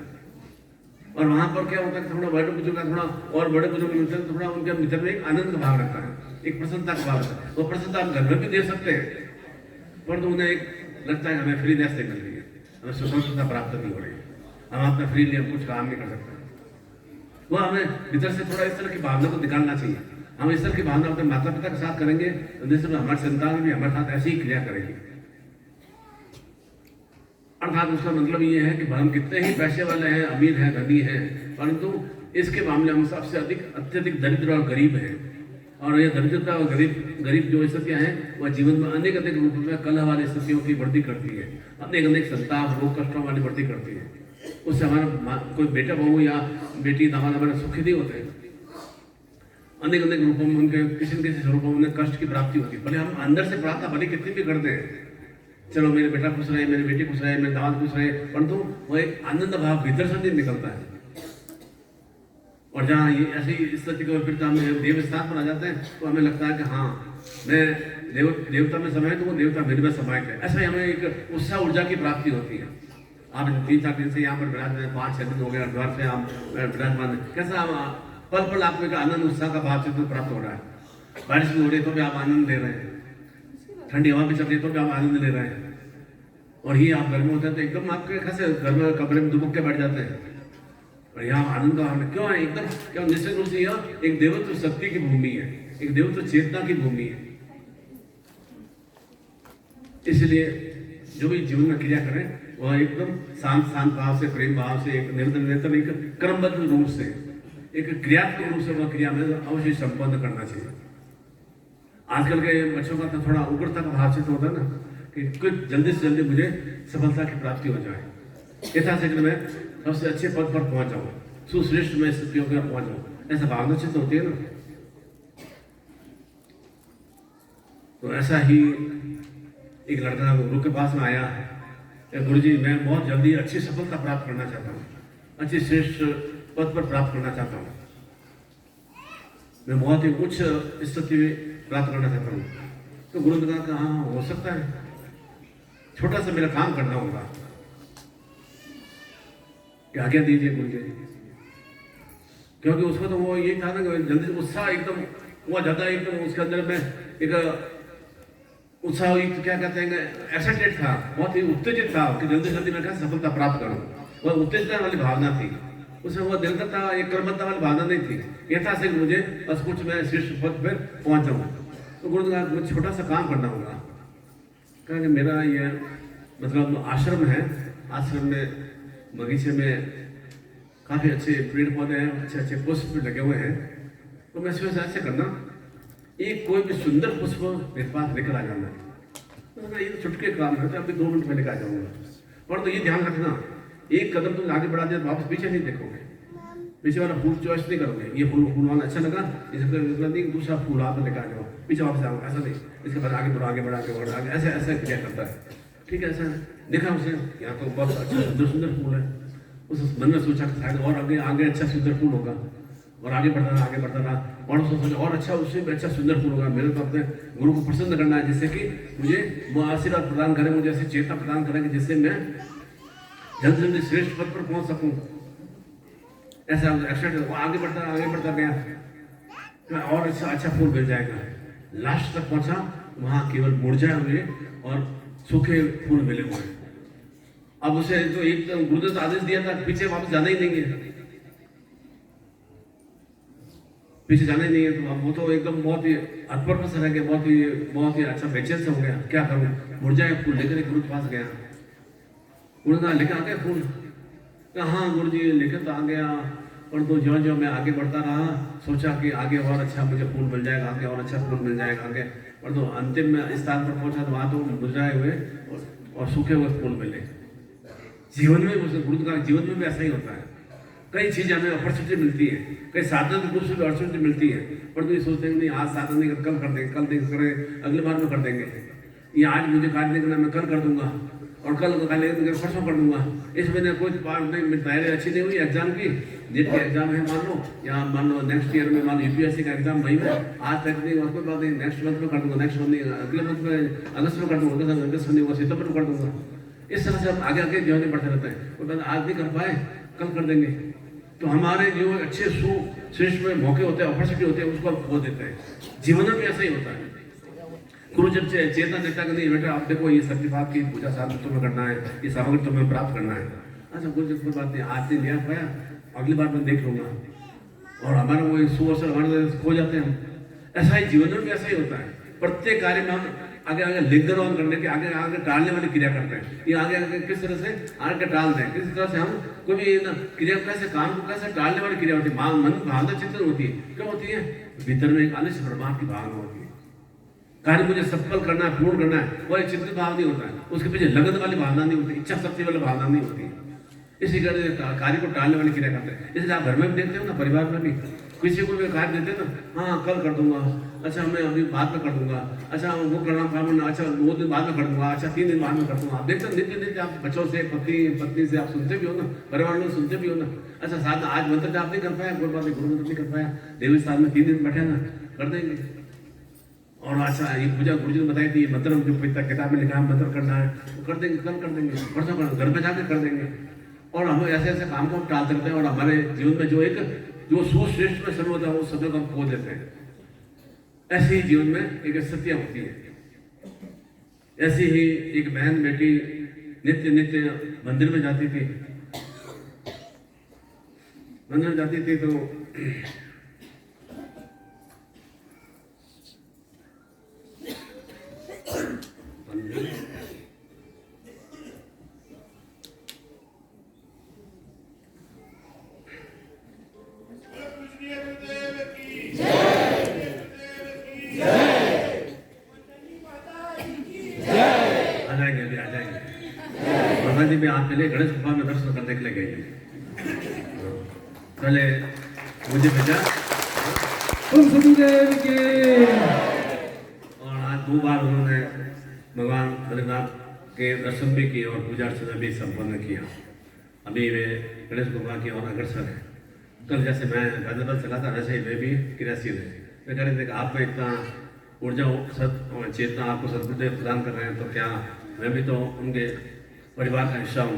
और वहां पर क्या होता है, थोड़ा बड़े बुजुर्ग का थोड़ा और बड़े बुजुर्ग मिलते हैं, थोड़ा उनके भीतर में एक आनंद भाव रहता है, एक प्रसन्नता का भाव रहता है। वो प्रसन्नता आप घर में भी दे सकते हैं, पर तो उन्हें एक लगता है हमें फ्री नेस मिल रही है, हमें स्वतंत्रता प्राप्त नहीं हो रही है, हम अपना फ्री लिए कुछ काम नहीं कर सकते। वो हमें भीतर से थोड़ा इस तरह की भावना को निकालना चाहिए। हम इस तरह की भावना अपने माता पिता के साथ करेंगे तो निश्चित हमारी संतान भी हमारे साथ ऐसी ही क्रिया करेगी। अर्थात उसका मतलब ये है कि हम कितने ही पैसे वाले हैं, अमीर हैं, धनी हैं, परंतु इसके मामले में सबसे अधिक अत्यधिक दरिद्र और गरीब हैं। और ये दरिद्रता और गरीब जो स्थितियाँ हैं वह जीवन में अनेक अनेक रूपों में कलह वाली स्थितियों की वृद्धि करती है, अनेक अनेक संताप रोग कष्टों वाली वृद्धि करती है। उससे हमारा कोई बेटा बहू या बेटी दामाद हमारे सुखी नहीं होते, अनेक अनेक रूपों में उनके किसी न किसी स्वरूपों में उन्हें कष्ट की प्राप्ति होती है। भले हम अंदर से प्रार्थना भले कितनी भी करते हैं, चलो मेरे बेटा खुश रहे, मेरी बेटी खुश रहे, मेरे दामाद खुश रहे, परंतु वो एक आनंद भाव भीतर से नहीं निकलता है। और जहाँ ये ऐसी स्थिति को फिर हम देव स्थान पर आ जाते हैं तो हमें लगता है कि हाँ मैं देवता में समाये तो वो देवता मेरे में समाये है। ऐसा ही हमें एक उत्साह ऊर्जा की प्राप्ति होती है। आप 3-4 दिन से यहाँ पर विराजमान, 5-6 दिन हो गए घर से आप विराजमान, कैसा पल पल आपको एक आनंद उत्साह का भाव चित्र प्राप्त हो रहा है। बारिश भी हो रही है तो भी आप आनंद ले रहे हैं, ठंडी हवा भी चल रही है तो भी आप आनंद ले रहे हैं। और ये आप घर में होते हैं तो एकदम आपके कैसे घर में कमरे में दुबक के बैठ जाते हैं। और यहाँ आनंद का भाव क्यों है, एकदम क्या निश्चित रूप से यह एक देवत्व शक्ति की भूमि है, एक देवत्व चेतना की भूमि है। इसलिए जो भी जीवन में क्रिया करें वह एकदम शांत भाव से, प्रेम भाव से, एक निरंतर एक क्रमबद्ध रूप से, एक क्रियात्मक रूप से वह क्रिया में अवश्य संपन्न करना चाहिए। आजकल के बच्चों का तो थोड़ा उग्रता का भाव से तो होता है ना कि कुछ जल्दी से जल्दी मुझे सफलता की प्राप्ति हो जाए, यथाशीघ्र में सबसे अच्छे पद पर पहुंच जाऊं, सुश्रेष्ठ में स्थितियों पर पहुंच जाऊं, ऐसा भावना चित्त होती है ना। तो ऐसा ही एक लड़का गुरु के पास में आया, गुरुजी मैं बहुत जल्दी अच्छी सफलता प्राप्त करना चाहता हूँ, अच्छी श्रेष्ठ पद पर प्राप्त करना चाहता हूँ, मैं बहुत ही उच्च स्थिति प्राप्त करना चाहता हूँ। तो गुरु ने कहा हाँ हो सकता है, छोटा सा मेरा काम करना होगा, आज्ञा दीजिए गुरु जी। क्योंकि उसको तो वो ये था ना कि जल्दी से उत्साह एकदम हुआ ज्यादा, एकदम उसके अंदर में एक उत्साह क्या कहते हैं एक्साइटेड था, बहुत ही उत्तेजित था कि जल्दी जल्दी मैं कैसे सफलता प्राप्त करूं। वह उत्तेजना वाली भावना थी, उसमें वो निरंतरता एक क्रमबद्धता वाली भावना नहीं थी। यथा से मुझे बस कुछ मैं श्रेष्ठ पद पर पहुंच जाऊँ। तो गुरु ने कहा मुझे छोटा सा काम करना होगा। कहा कि मेरा ये मतलब आश्रम है, आश्रम में बगीचे में काफी अच्छे पेड़ पौधे हैं, अच्छे अच्छे पुष्प लगे हुए हैं, तो मैं इसमें ऐसे करना एक कोई भी सुंदर पुष्प मेरे पास लेकर आ जाना। तो ये तो छुटके काम है, तो अभी 2 मिनट में लेकर आ जाऊंगा। और तो ये ध्यान रखना, एक कदम तुम आगे बढ़ा दिया वापस पीछे नहीं देखोगे, पीछे वाला फूल चॉइस नहीं करोगे, ये फूल वाला अच्छा लगा इसलिए दूसरा फूल आप लेकर आ जाओ, पीछे वापस आओ, ऐसा नहीं। इसके बाद आगे बढ़ो, आगे बढ़ा आगे ऐसे ऐसा क्रिया करता है। ठीक है, ऐसा देखा उसे यहाँ तो बहुत अच्छा सुंदर फूल है, उस मन में सोचा कि शायद और आगे अच्छा सुंदर फूल होगा, और आगे बढ़ता रहा और सोचा और अच्छा उससे भी अच्छा सुंदर फूल होगा। मेरे तो अपने गुरु को प्रसन्न करना है, जिससे कि मुझे वो आशीर्वाद प्रदान करें, मुझे ऐसी चेतना प्रदान करें कि जिससे मैं जल्दी जल्दी श्रेष्ठ पद पर पहुंच सकूं। ऐसा एक्साइटेड आगे बढ़ता गया और अच्छा फूल मिल जाएगा। लास्ट तक पहुंचा, वहां केवल मुरझाए हुए और सूखे फूल मिले हुए। अब उसे जो एक गुरुदेव आदेश दिया था पीछे वापस जाना ही नहीं है, पीछे जाना ही नहीं है। तो अब वो तो एकदम बहुत ही अतपर से रह गया, बहुत ही अच्छा बेचैन से हो गया, क्या करूं। मुरझाए फूल लेकर गुरु के पास गया, गुरु ने लेकर आ गया फूल। हाँ गुरु जी लेकर तो आ गया, और तो जो मैं आगे बढ़ता रहा सोचा कि आगे और अच्छा मुझे फूल मिल जाएगा, आगे और अच्छा फूल मिल जाएगा आगे। और तो अंतिम में स्थान पर पहुंचा तो वहां तो मुरझाए हुए और सूखे हुए फूल मिले। जीवन में गुरु का जीवन में भी ऐसा ही होता है, कई चीजें हमें अपॉर्चुनिटी मिलती है, कई साधन रूप से भी अपॉर्चुनिटी मिलती है, पर तो ये सोचते हैं नहीं आज साधन नहीं कल कर देंगे, कल करें, अगले बार में कर देंगे, ये आज मुझे कार्य नहीं करना मैं कल कर दूंगा, और कल परसों कर दूंगा। इस महीने कोई तैयारी अच्छी नहीं हुई एग्जाम की, नेट के एग्जाम है मान लो, या मान लो नेक्स्ट ईयर में मान लो यूपीएससी का एग्जाम मई में, आज तक नहीं और कोई बात नहीं, नेक्स्ट मंथ में कर दूंगा, नेक्स्ट मंथ नहीं अगले मंथ में अगस्त में कर दूंगा, अगस्त में नहीं हुआ सितंबर में कर दूंगा। इस तरह से हम आगे जो है बढ़ते रहते हैं, वो आज नहीं कर पाए कल कर देंगे। तो हमारे जो अच्छे श्रेष्ठ में मौके होते हैं, अपॉर्चुनिटी होते हैं, उसको हम खो देते हैं। जीवन में भी ऐसा ही होता है। गुरु जब चेतना देता कि नहीं बेटा आप देखो ये सत्यपात की पूजा साधन तुम्हें करना है, ये सामग्री तुम्हें प्राप्त करना है। अच्छा गुरु जी कोई बात नहीं, आज नहीं लिया पाया अगली बार मैं देख लूंगा, और हमारा वो सुअवसर हमारे खो जाते हैं हम। ऐसा ही जीवन में भी ऐसा ही होता है। प्रत्येक कार्य में हम आगे लिंगर ऑन करने के आगे टालने वाली क्रिया करते हैं। ये आगे किस तरह से आगे टाल दें, किस तरह से हम कोई भी क्रिया कैसे काम को कैसे टालने वाली क्रिया होती है, मन भावना चिंतन होती है। क्यों होती है? भीतर में एक अनिश्चित प्रभाव की भावना होती है। कार्य मुझे सफल करना है, पूर्ण करना है, वो एक चिंतित भाव नहीं होता है, उसके पीछे लगन वाली भावना नहीं होती, इच्छा शक्ति वाली भावना नहीं होती। इसी करके कार्य को टालने वाली क्रिया करते हैं। इसलिए आप घर में भी देखते हो ना, परिवार में भी किसी को भी कार्य देते हैं ना, हाँ कल कर दूंगा, अच्छा मैं अभी बाद में कर दूंगा, अच्छा वो करना काम, अच्छा 2 दिन बाद में कर दूंगा, अच्छा 3 दिन बाद में कर दूंगा। आप देखते नित्य नित्य आप बच्चों से, पत्नी से आप सुनते भी हो ना, परिवार में सुनते भी हो ना, अच्छा साथ आज मंत्र जाप नहीं कर पाया, कोई बात नहीं, गुरु मंत्र नहीं कर पाया, देवी स्थान में 3 दिन बैठे ना, कर देंगे। और अच्छा ये पूजा गुरु जी ने बताई थी, मंत्र जो पिता किताब में लिखा है मंत्र करना है, वो कर देंगे, कल कर देंगे, परसों कर, घर पे जाकर कर देंगे। और हम ऐसे ऐसे काम को टाल सकते हैं, और हमारे जीवन में जो सुश्रेष्ठ में समय होता है वो सब हम खो देते हैं। ऐसे ही जीवन में एक सत्य होती है। ऐसी ही एक बहन बेटी नित्य नित्य मंदिर में जाती थी, मंदिर में जाती थी तो भी आपके लिए गणेश गुफा में दर्शन करने के लिए गई। पहले मुझे भेजा और आज 2 बार उन्होंने भगवान भोलेनाथ के दर्शन भी किए और पूजा अर्चना भी संपन्न किया। अभी वे गणेश गुफा की ओर अग्रसर है। कल जैसे मैं गाजियाबाद चला था, वैसे ही वे भी क्रियाशील है। वे कह रहे थे कि आपको इतना ऊर्जा चेतना आपको सदगुरुदेव प्रदान कर रहे हैं, तो क्या मैं भी तो उनके परिवार का हिस्सा हूँ,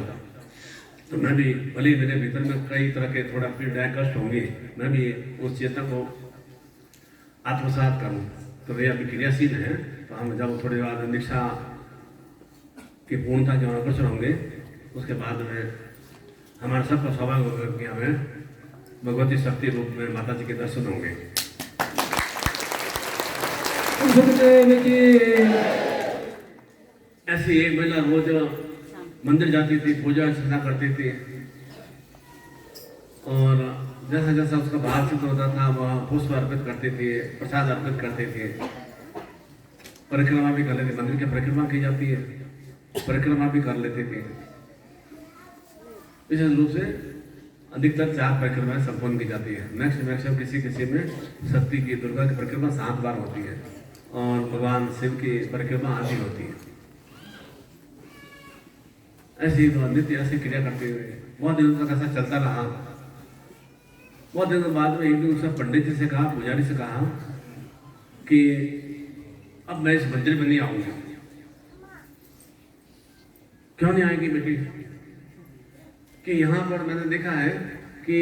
तो मैं भी भले ही मेरे भीतर में कई तरह के थोड़ा पीड़ाएं कष्ट होंगे, मैं भी उस चेतना को आत्मसात करूँ। तो वे अभी क्रियाशील हैं, तो हम जब थोड़ी बाद दीक्षा की पूर्णता के अग्रसर होंगे, उसके बाद में हमारा सबका सौभाग्य होगा कि हमें भगवती शक्ति रूप में माता जी के दर्शन होंगे। ऐसी एक महिला रोज मंदिर जाती थी, पूजा अर्चना करती थी, और जैसा जैसा उसका भाव सिद्ध होता था वह पुष्प अर्पित करती थी, प्रसाद अर्पित करती थी, परिक्रमा भी कर लेती। मंदिर की परिक्रमा की जाती है, परिक्रमा भी कर लेती थी। विशेष रूप से अधिकतर 4 परिक्रमाएं संपन्न की जाती है। मैक्सिमम किसी में शक्ति की, दुर्गा की परिक्रमा 7 बार होती है, और भगवान शिव की परिक्रमा आधी होती है। ऐसी नित्य ऐसी क्रिया करते हुए बहुत दिनों तक ऐसा चलता रहा। बहुत दिनों बाद में एक दिन उसने पंडित जी से कहा, पुजारी से कहा कि अब मैं इस मंदिर में नहीं आऊंगी। क्यों नहीं आएगी बेटी? कि यहाँ पर मैंने देखा है कि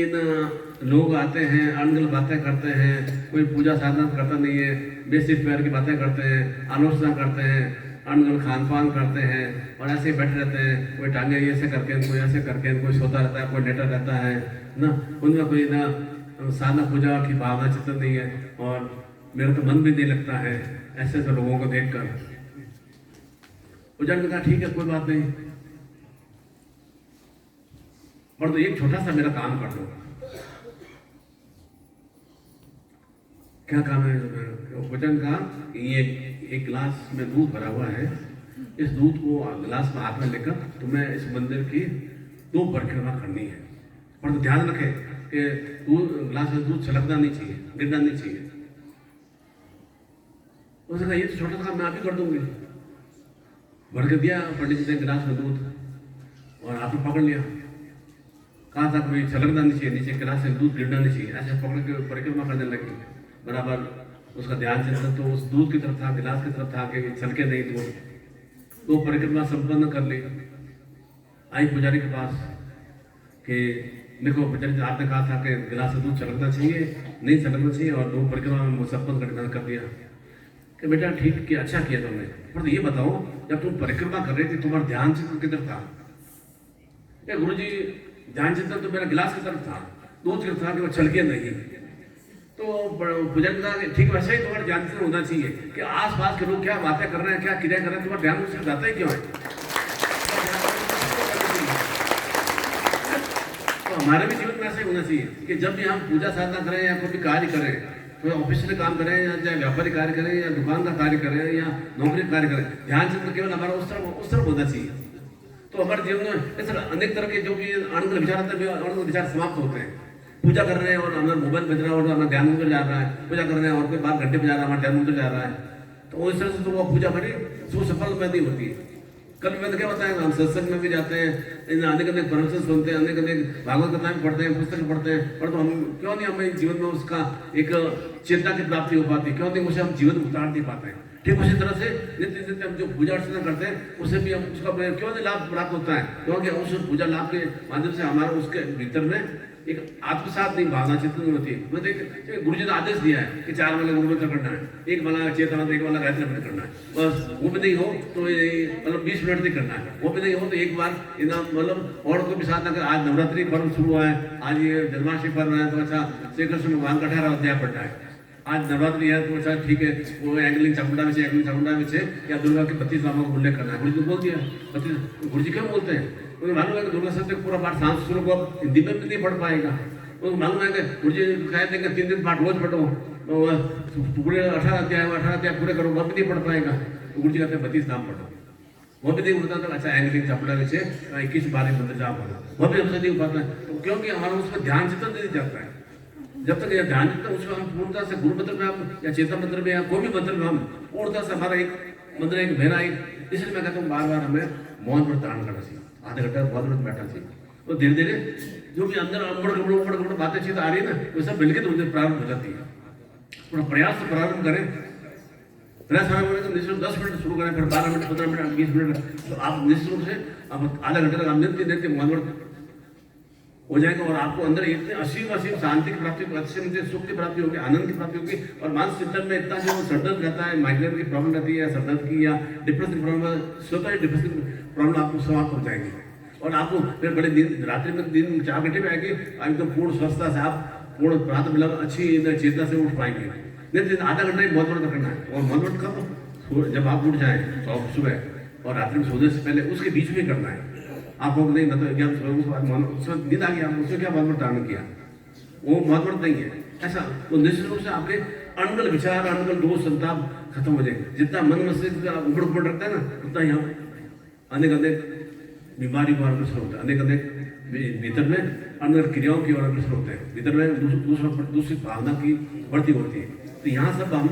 लोग आते हैं, अनगल बातें करते हैं, कोई पूजा साधना करता नहीं है, बेसिक प्यार की बातें करते हैं, आलोचना करते हैं, अनगल खान पान करते हैं, और ऐसे बैठे रहते हैं। कोई टांगे ऐसे करके, कोई ऐसे करके, कोई सोता रहता है, कोई लेटा रहता है ना, उनका कोई ना साधना पूजा की भावना चिंतन नहीं है, और मेरा तो मन भी नहीं लगता है ऐसे ऐसे लोगों को देखकर। पुजारी ने कहा ठीक है कोई बात नहीं, पर तो एक छोटा सा मेरा काम कर दो। क्या काम है? पुजारी ने कहा ये एक गिलास में दूध भरा हुआ है, इस दूध को गिलास में हाथ में लेकर तुम्हें इस मंदिर की 2 परिक्रमा करनी है, पर तो ध्यान रखे कि गिलास में दूध छलकना नहीं चाहिए, गिरना नहीं चाहिए। उसने कहा ये तो छोटा सा काम मैं आप ही कर दूंगी। भर के दिया पंडित जी ने गिलास में दूध, और आपने पकड़ लिया। कहा था कोई छलकना नहीं चाहिए, नीचे गिलास से दूध गिरना नहीं चाहिए, ऐसे पकड़ के परिक्रमा करने लगी। बराबर उसका ध्यान चिंतन तो उस दूध की तरफ था, गिलास की तरफ था कि छलके नहीं दूध। तो परिक्रमा संपन्न कर ली। आई पुजारी के पास कि देखो पुजारी जी आपने कहा था कि गिलास से दूध छलकना चाहिए, नहीं छलकना चाहिए, और 2 परिक्रमा में संपन्न कर दिया। कि बेटा ठीक किया, अच्छा किया तुमने, पर तो ये बताओ जब तुम परिक्रमा कर रही थी तुम्हारा ध्यान चिंतन किधर था? गुरु जी ध्यान चिंतन तो मेरा गिलास की तरफ था, दूध की तरफ था कि वो छलके नहीं। तो पुजारी कहा ठीक वैसे ही तुम्हारा ध्यान चिंतन होना चाहिए कि आसपास के लोग क्या बातें कर रहे हैं, क्या क्रिया कर रहे हैं, तुम्हारा ध्यान उससे जाता ही क्यों है? तो हमारे भी जीवन में ऐसा ही होना चाहिए कि जब भी हम पूजा साधना करें या कोई भी कार्य करें तो ऑफिशियल काम करें या चाहे व्यापारिक कार्य करें या दुकान का कार्य करें या नौकरी कार्य करें, ध्यान चित्त केवल हमारा उस तरफ होना चाहिए। तो हमारे जीवन में ऐसे अनेक तरह के जो भी अणुगल विचार आते हैं, अणुगल विचार समाप्त होते हैं। पूजा कर रहे हैं और हमारा मोबाइल बज रहा है और हमारा ध्यान उधर जा रहा है, पूजा कर रहे हैं और कोई बार घंटे बजा रहा है, हमारा ध्यान उधर जा रहा है, तो इस तरह से तो वो पूजा हमारी सुसफल में नहीं होती है। कल मैंने क्या बताया, हम सत्संग में भी जाते हैं, अनेक अनेक प्रवचन सुनते हैं, अनेक अनेक भागवत कथाएं पढ़ते हैं, पुस्तक पढ़ते हैं, और तो हम क्यों नहीं हमें जीवन में उसका एक चेतना की प्राप्ति हो पाती, क्यों नहीं उसे हम जीवन उतार नहीं पाते हैं। ठीक उसी तरह से नित्य नित्य हम जो पूजा अर्चना करते हैं उसे भी हम उसका क्यों नहीं लाभ प्राप्त होता है, क्योंकि उस पूजा लाभ के माध्यम से हमारा उसके भीतर में एक आत्मसात नहीं भावना चिंतन होती है। मतलब गुरु जी ने आदेश दिया है कि 4 वाला गुरु मंत्र करना है, 1 वाला चेतना, 1 वाला गायत्री मंत्र करना है, बस वो भी नहीं हो तो मतलब 20 मिनट नहीं करना है, वो भी नहीं हो तो एक बार मतलब और कोई भी साथ अगर आज नवरात्रि पर्व शुरू हुआ है, आज ये जन्माष्टमी पर्व है, तो अच्छा श्री कृष्ण भगवान का 18 अध्याय पढ़ना है। आज नवरात्रि है तो अच्छा ठीक है, वो एंगलिंग चामुंडा में से या दुर्गा के 32 नामों का उल्लेख करना है। गुरु जी बोल दिया 32, गुरु जी क्यों बोलते हैं, उन्हें मालूम है कि दुर्गा सप्तक पूरा पाठ सांस शुरू को हिंदी में भी नहीं पढ़ पाएगा। उनको मालूम है कि गुरु जी कह देंगे 3 दिन पाठ रोज पढ़ो, पूरे 18 अध्याय पूरे करो, वो भी नहीं पढ़ पाएगा। तो गुरु जी कहते हैं 32 नाम पढ़ो, वो भी नहीं होता। तो अच्छा एंगलिंग चामुंडा में से 21 बार मंत्र जाप पढ़ो, वो भी हमसे नहीं हो पाता है। तो क्योंकि हमारा उस पर ध्यान चिंतन नहीं जाता है। जब तक यह ध्यान चिंतन उसमें हम पूर्णता से गुरु मंत्र में हम या चेतन मंत्र में या कोई भी मंत्र में हम पूर्णता से हमारा एक मंत्र एक मेरा एक, इसलिए मैं कहता हूँ बार बार हमें मौन पर धारण करना चाहिए, आधे घंटा बहुत मिनट बैठना चाहिए। तो धीरे धीरे जो भी अंदर उमड़ बातें चीज आ रही है ना, वो सब मिलकर तो प्रारंभ हो जाती है। थोड़ा प्रयास से प्रारंभ करें, प्रयास तो निश्चित 10 मिनट शुरू करें, फिर 12 मिनट, 15 मिनट, 20 मिनट, तो आप निश्चित रूप से आप आधा घंटे तक आप नित्य मौन हो जाएगा और आपको अंदर इतने असीम शांति की प्राप्ति, असीम सुख की प्राप्ति होगी, आनंद की प्राप्ति होगी। और मानसिक चिंतन में इतना जो सरदर्द रहता है, माइग्रेन की प्रॉब्लम रहती है या सरदर्द की या डिप्रेशन की प्रॉब्लम, स्वतः डिप्रेशन की प्रॉब्लम आपको समाप्त हो जाएगी। और आपको फिर बड़े दिन रात्रि में दिन 4 घंटे में आएगी, एकदम पूर्ण स्वस्थता से आप पूर्ण प्रातः मतलब अच्छी चेतना से उठ पाएंगे। नहीं आधा घंटा ही बहुत बड़ा करना है, और बहुत कब जब आप उठ जाए तो सुबह और रात्रि में सोने से पहले उसके बीच में करना है। आपको नहीं मतलब ज्ञान उसमें नींद आ गया, उसमें क्या बहुत धारण किया, वो बहुत नहीं है ऐसा। तो निश्चित रूप से आपके अणुगल विचार, अणुगल दोष, संताप खत्म हो जाए। जितना मन मस्तिष्क उबड़ उबड़ रखता है ना, उतना यहाँ अनेक अनेक बीमारी को अग्रसर होता है, अनेक अनेक भीतर में अनेक क्रियाओं की ओर अग्रसर होते हैं, भीतर में दूसरी भावना की बढ़ती होती है। तो यहाँ सब हम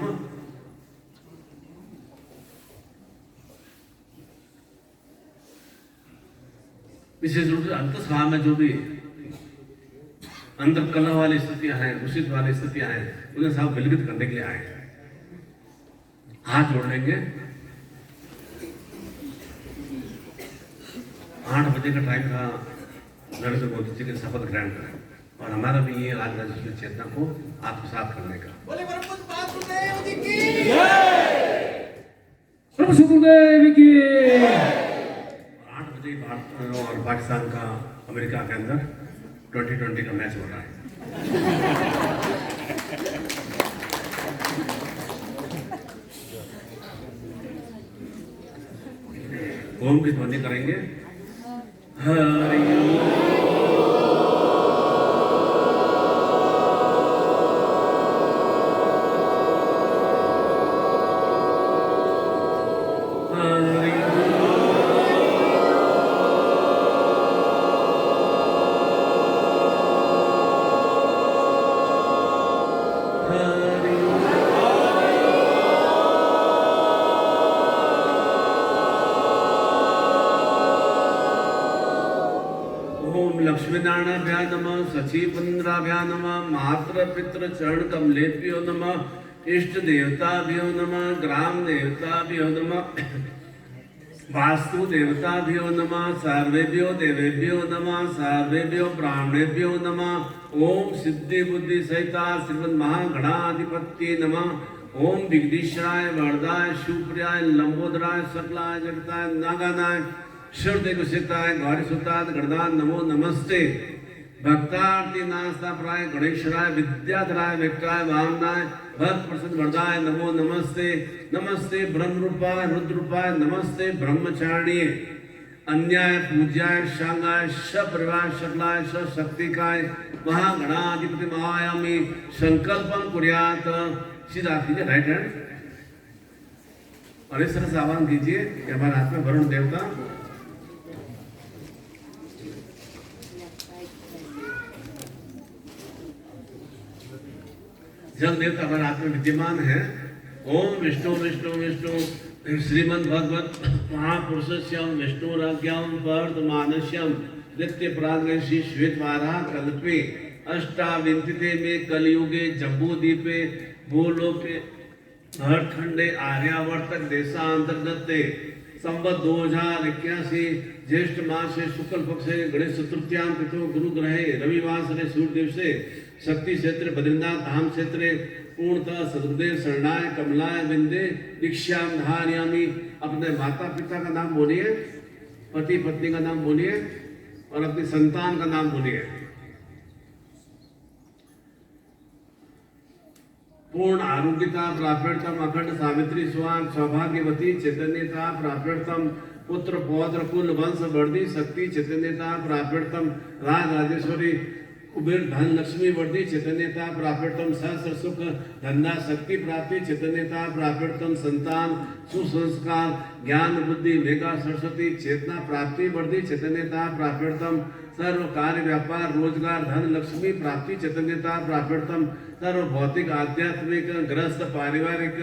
विशेष रूप से अंतस्भाव में जो भी अंतर कला वाली स्थितियां हैं, दूषित वाली स्थितियां हैं, उन्हें सब विलगित करने के लिए आए हैं। हाथ जोड़ लेंगे, 8 बजे का टाइम था नरेंद्र मोदी जी के शपथ ग्रहण करें और हमारा भी ये आज राजस्व चेतना को आत्मसात करने का। बोले प्रभु वासुदेव जी की जय, प्रभु सुखदेव की। 8 बजे भारत और पाकिस्तान का अमेरिका के अंदर 2020 का मैच हो रहा है। ओम की ध्वनि करेंगे, हरि लक्ष्मीनारायणाभ्या नमः, सचीपन्द्राभ्या नमः, मातृ पितृ चरण कमलेभ्यो नमः, इष्ट देवताभ्यो नमः, ग्राम देवताभ्यो नमः, वास्तु देवताभ्यो नमः, सर्वेभ्यो देवेभ्यो नमः, सर्वेभ्यो ब्राह्मणेभ्यो नमः। ओम सिद्धि बुद्धि सहिता श्रीमद महागणाधिपत्ये नमः। ओम विघ्नेश्वराय वरदाय शिवप्रियाय लंबोदराय सकलाय जगताय नागानाय श्रद्धे कुशिताय गौरी सुताय गणदान नमो नमस्ते। भक्तार्थी नास्ता प्राय गणेश्वराय विद्याधराय व्यक्ताय वामनाय भक्त प्रसन्न वरदाय नमो नमस्ते। नमस्ते ब्रह्म रूपाय रुद्र रूपाय, नमस्ते ब्रह्मचारिणे अन्याय पूज्याय शांगाय सपरिवार शकलाय सशक्तिकाय महागणाधिपति महायामी संकल्पम कुर्यात। सीधा कीजिए राइट हैंड और इस तरह से आह्वान कीजिए कि हमारे हाथ में वरुण देवता जल देवता हमारे हाथ में विद्यमान है। ओम विष्णु विष्णु विष्णु श्रीमद् भगवत महापुरुषस्यम विष्णुराज्ञाम वर्तमानस्यम नित्य प्राग्रसी श्वेतवारा कल्पे अष्टाविंतिते में कलयुगे जम्बूद्वीपे भूलोके हरखंडे आर्यावर्तक देशांतर्गते संवत 2081 ज्येष्ठ मास से शुक्ल पक्ष से गणेश चतुर्थ्याम तिथो गुरु ग्रहे रविवार से सूर्य दिवसे शक्ति क्षेत्र बद्रीनाथ धाम क्षेत्र पूर्णतः सदगुरुदेव शरणाय कमलाय बिंदे दीक्षाम धारयामी। अपने माता पिता का नाम बोलिए, पति पत्नी का नाम बोलिए और अपनी संतान का नाम बोलिए। पूर्ण आरोग्यता प्राप्यर्थम अखंड सावित्री स्वान सौभाग्यवती चैतन्यता प्राप्यर्थम पुत्र पौत्र कुल वंश वर्धी शक्ति चैतन्यता प्राप्यर्थम राज राजेश्वरी कुबेर धन लक्ष्मी वर्धी चैतन्यता प्राप्यर्थम सहस्र सुख धन्ना शक्ति प्राप्ति चैतन्यता प्राप्यर्थम संतान सुसंस्कार ज्ञान बुद्धि मेघा सरस्वती चेतना प्राप्ति वर्धी चैतन्यता प्राप्यर्थम सर्व कार्य व्यापार रोजगार धन लक्ष्मी प्राप्ति चैतन्यता प्राप्यर्थम सर्व भौतिक आध्यात्मिक ग्रस्त पारिवारिक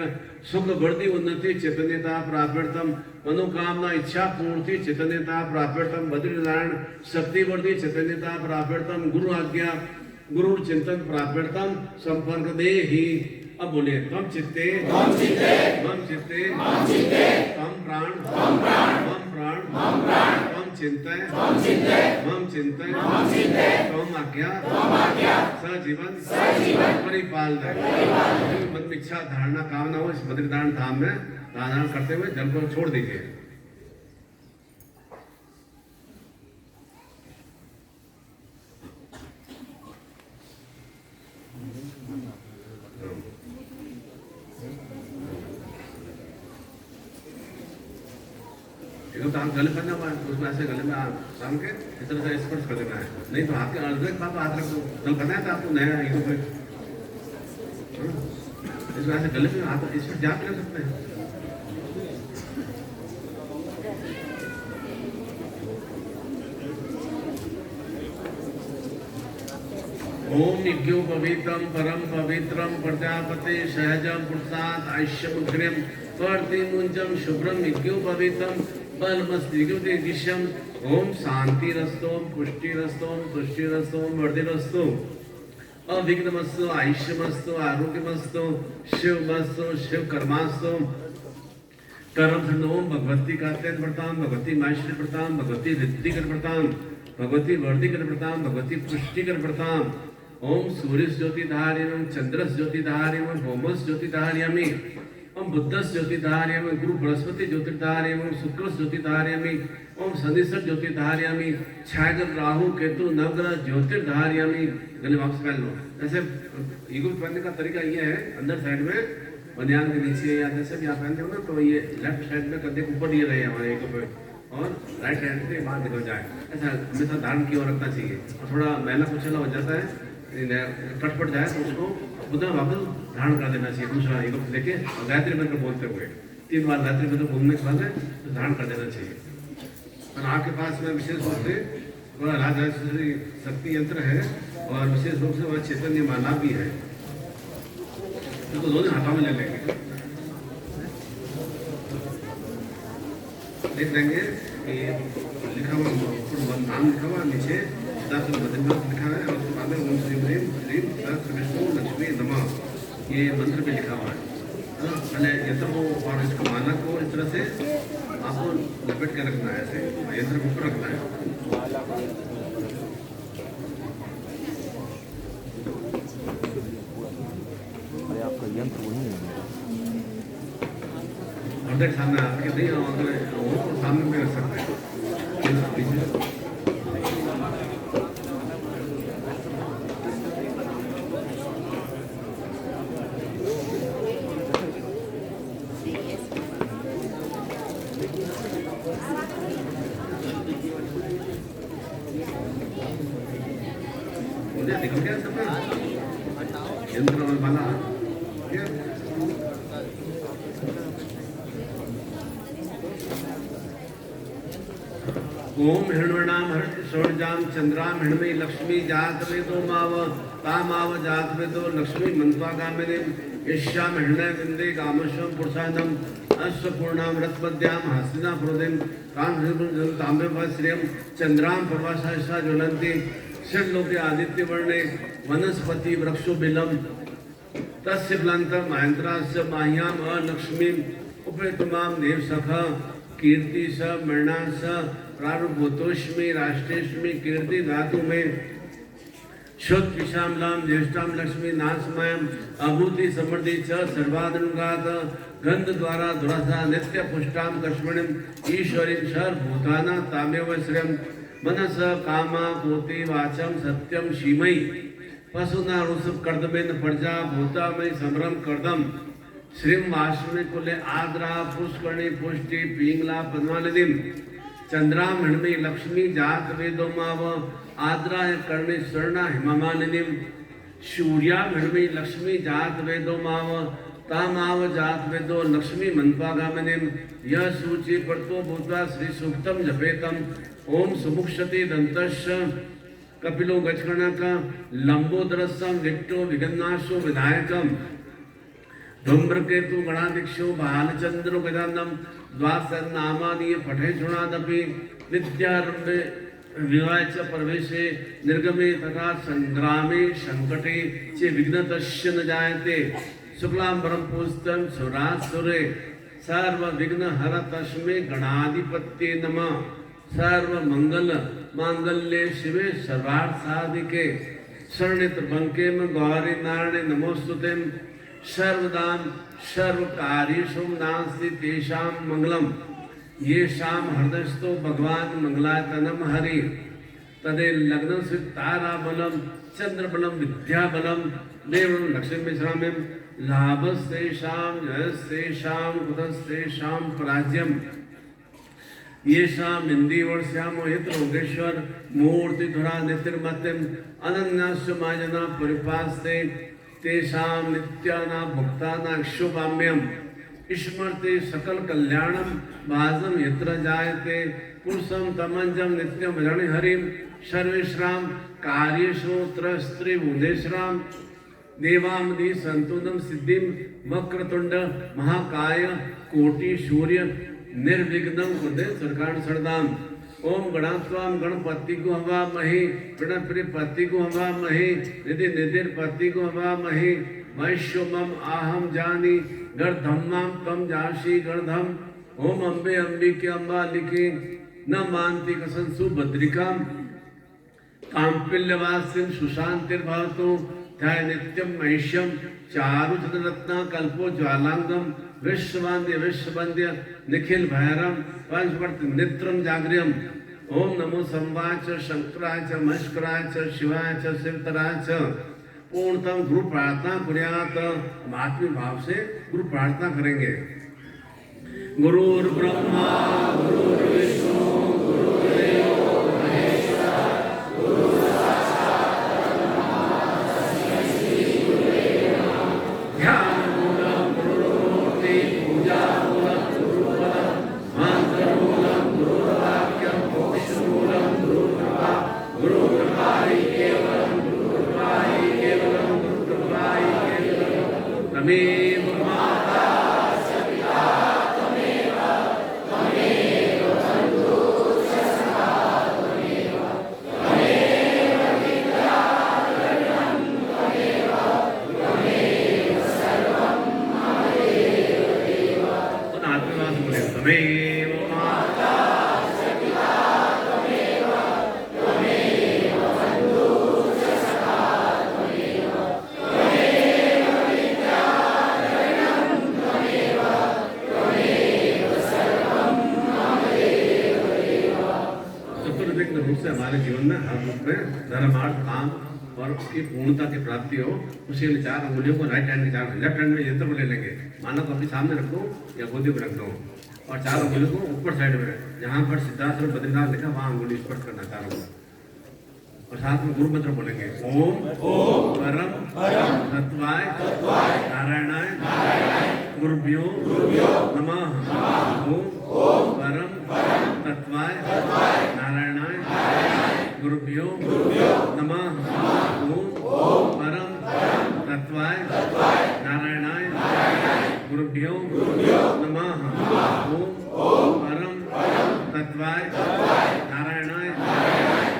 सुख बढ़ती उन्नति चैतन्यता प्राप्यर्थम मनोकामना इच्छा पूर्ति चैतन्यता प्राप्यर्थम बद्रीनारायण शक्ति वर्धी चैतन्यता प्राप्यर्थम गुरु आज्ञा गुरु चिंतन प्राप्यर्थम संपर्क दे ही। अब बोलिए तम चित्ते मम चित्ते तम प्राण तम चिंतय मम चिंतय तम आज्ञा सजीवन परिपालन। मन में इच्छा धारणा कामना हो इस बद्रीनारायण धाम में धारण करते हुए जल को छोड़ दीजिए। तो आप गले करना उसमें ऐसे गले में शाम के इस तरह से स्पर्श कर देना है, नहीं तो आपके अर्ध हाथ रख दो। जल करना है तो आपको नया ईगो पे इसमें ऐसे गले में हाथ इस पर जाप ले सकते हैं। ओम निज्ञो पवित्रम परम पवित्रम प्रजापते सहजम पुरुषात् आयुष्यम अग्रम प्रतिमुंजम शुभ्रम निज्ञो पवित्रम बलमस्तिगुदिशम। ओम शांतिरस्तोम पुष्टिरस्तोम तुष्टिरस्तोम वर्धिरस्तोम अविघ्नमस्तु आयुष्यमस्तु आरोग्यमस्तु शिवमस्तु शिव कर्मास्तु कर्म खंडोम भगवती कार्तेय प्रताम भगवती माहेश्वरी प्रताम भगवती ऋद्धिकर प्रताम भगवती वर्धिकर प्रताम भगवती पुष्टिकर प्रताम। ओम सूर्य ज्योतिधार्यम चंद्रस ज्योतिधार्यम भौमस ज्योतिधार्यमि ओम बुद्धस ज्योतिधार्यमि गुरु बृहस्पति ज्योतिधार्यमि शुक्र ज्योतिधार्यमि ओम शनिश्चर ज्योतिधार्यमि छायाग्रह राहु केतु नवग्रह ज्योतिर्धार्यमि। गले वापस पहन लो। ऐसे ईगो पहनने का तरीका ये है, अंदर साइड में बनियान के नीचे या जैसे भी आप पहनते हो ना तो ये लेफ्ट साइड में कंधे ऊपर ये रहे हमारे ईगो पे और राइट हैंड से बाहर निकल जाए। ऐसा हमेशा धारण की ओर रखना चाहिए। और थोड़ा मैला कुचला हो जाता है कटपट जाए तो उसको पुनः वापस धारण कर देना चाहिए। दूसरा ईगो लेके गायत्री मंत्र बोलते हुए 3 बार गायत्री मंत्र बोलने के बाद तो धारण कर देना चाहिए। और आपके पास में विशेष रूप से थोड़ा राजराजेश्वरी शक्ति यंत्र है और विशेष रूप से वह चैतन्य माला भी है, तो दोनों हाथों में ले लेंगे। देख लेंगे कि लिखा हुआ नाम लिखा हुआ नीचे बद्रीनाथ लिखा है और उसके बाद में ओम श्रीम ह्रीम श्रीम सहस्र विष्णु लक्ष्मी नमः ये मंत्र भी लिखा हुआ है। पहले यंत्र को और इसको माला को इस तरह से आपको लपेट के रखना है, ऐसे यंत्र को ऊपर रखना है। अरे आपका यंत्र वही है और सामने आपके नहीं अगर सामने भी रख सकते हैं। मुझे निकल गया सब यंत्र में बना क्या? ओम हिरणवणाम हर्ष षोडजाम चंद्राम हिणमयी लक्ष्मी जात में दो माव तामाव जात में दो लक्ष्मी मंत्वा गामिनी यश्याम हिरण्य विंदे कामश्वम पुरुषानम अश्वपूर्णाम रत्मद्याम हस्तिना प्रोदिम काम ताम्रे श्रियम चंद्राम प्रभाषा ज्वलंती षड्लोके आदित्य वर्णे वनस्पति वृक्षो बिलम तस्य प्लांतर महेंद्रास्य माह्याम अलक्ष्मी उपेतुमाम देवसख कीर्ति स मृणा स प्रारुभूतोष्मी राष्ट्रेष्मी कीर्ति धातु में शुद्ध विषामलाम ज्येष्ठाम लक्ष्मी नाशमयम अभूति समृद्धि च सर्वादनुगात गंध द्वारा दुरासा नित्य पुष्टाम कश्मणिम ईश्वरीम सर्वभूताना तामेव श्रियम मनस कामा कोति वाचम सत्यम शीमयी पशुना रुसुप कर्दमेन प्रजा भूतामय समरम कर्दम श्रीम वाष्मे कुले आद्रा पुष्कर्णी पुष्टि पिंगला पद्मालिनीम चंद्राम हिणमयी लक्ष्मी जात वेदो माव आद्रा कर्णे स्वर्णा हिममालिनीम सूर्याम हिणमयी लक्ष्मी जात वेदो माव तामाव जात वेदो लक्ष्मी मंत्वागामिनीम यह सूचि पड़तो भूत्वा श्री सूक्तम जपेतम ओम सुमुक्षति दंतस्य कपिलो गच्छकणक लंबोदरसम विट्टो विगन्नाशो विधायकम धूम्रकेतु गणाधिक्षो बालचंद्रो गजानम द्वासन्नामानि पठे शुणादपि विद्यारंभे विवाह च प्रवेशे निर्गमे तथा संग्रामे संकटे च विघ्नतस्य न जायते शुक्लांबरम पुस्तम सुरासुरे सर्व विघ्न हर तस्मै गणाधिपत्ये नमः सर्व मंगल मांगल्ये शिवे सर्वार्थ साधिके शरण्य त्र्यंबके गौरी नारायणे नमोस्तुते सर्वदाम सर्वकार्येषु नास्ति तेषां मंगलम येषां हृदयस्थो भगवान मंगलायतनम हरि तदे लग्न से तारा बलम चंद्र बलम विद्या बलम देवं लक्ष्मी मिश्रामिम लाभस्तेषां जयस्तेषां कुतस्तेषां पराजयम येषां इंदिवर्ष्यामो यत्र योगेश्वर मूर्तिधुरा नितिर्मतिम अनन्यास्य माजना परिपास्ते तेषां नित्याना भक्ताना शुभाम्यम स्मरते सकल कल्याणम भाजम यत्र जायते पुरुषम तमंजम नित्यम रण हरिम सर्वेश्राम कार्येषु त्रस्त्रिभुवनेश्राम देवामदि संतुदम सिद्धिम वक्रतुंड महाकाय कोटि सूर्य निर्विघ्नं कुरुते सर्वकार्य सर्वदाम ओम गणात्वाम गणपति को हवामहे गणपति को हवामहे निधि निधिर्पति को हवामहे वैश्वमम आहम जानी गर्धम्माम तम जाशी गर्धम ओम अम्बे अंबिके अम्बालिके न मानति कसंसु भद्रिकाम कांपिल्यवासिन सुशांतिर्भवतु ध्याय नित्यम महिष्यम चारुचंद्ररत्ना कल्पो ज्वालांगम विश्ववंद्य विश्ववंद्य निखिल भैरम पंचवर्त नेत्रम जागृयम ओम नमो संवाच शंकराय च मस्कराय च शिवाय च शिवतराय च पूर्णतम गुरु प्रार्थना कुर्यात। हम आत्मिक भाव से गुरु प्रार्थना करेंगे। गुरुर् ब्रह्मा गुरुर्विष्णु गुरुर्देवो महेश्वरः गुरु साक्षात् परब्रह्म तस्मै श्री गुरुवे नमः। ध्यानमूलं गुरुर्मूर्ति पूजामूलं गुरुपदं मन्त्रमूलं गुरुर्वाक्यं मोक्षमूलं गुरुकृपा गुरुकृपायै केवलं गुरुकृपायै केवलं गुरुकृपायै केवलं तमेव माता च पिता तमेव तमेव बन्धुः च सखा तमेव तमेव विद्या द्रव्यं तमेव तमेव सर्वं ममेव देव। आत्मवाद बोले तमेव माता च पिता तमेव तमेव बन्धुः च सखा तमेव तमेव विद्या द्रव्यं तमेव तमेव सर्वं ममेव देव। चतुर्विघ्न रूप से हमारे जीवन में हर रूप में धर्म अर्थ काम और उसकी पूर्णता की प्राप्ति हो, उसी लिए चार अंगुलियों को राइट हैंड के चार लेफ्ट हैंड में यंत्र को ले लेंगे। मानो को अपने सामने रखो या गोदी पर रख दो। और 4 उंगली को ऊपर साइड में जहाँ पर सिद्धाश्रम बद्रीनाथ लिखा वहाँ उंगली स्पर्श करना 4 उंगली और साथ में गुरु मंत्र बोलेंगे ओम परम तत्वाय नारायणाय गुरुभ्यो नमः ओम परम तत्वाय नारायणाय गुरुभ्यो नमः ओम परम तत्वाय नारायणाय गुरुभ्यो नमः ओम परम तत्वाय नारायणाय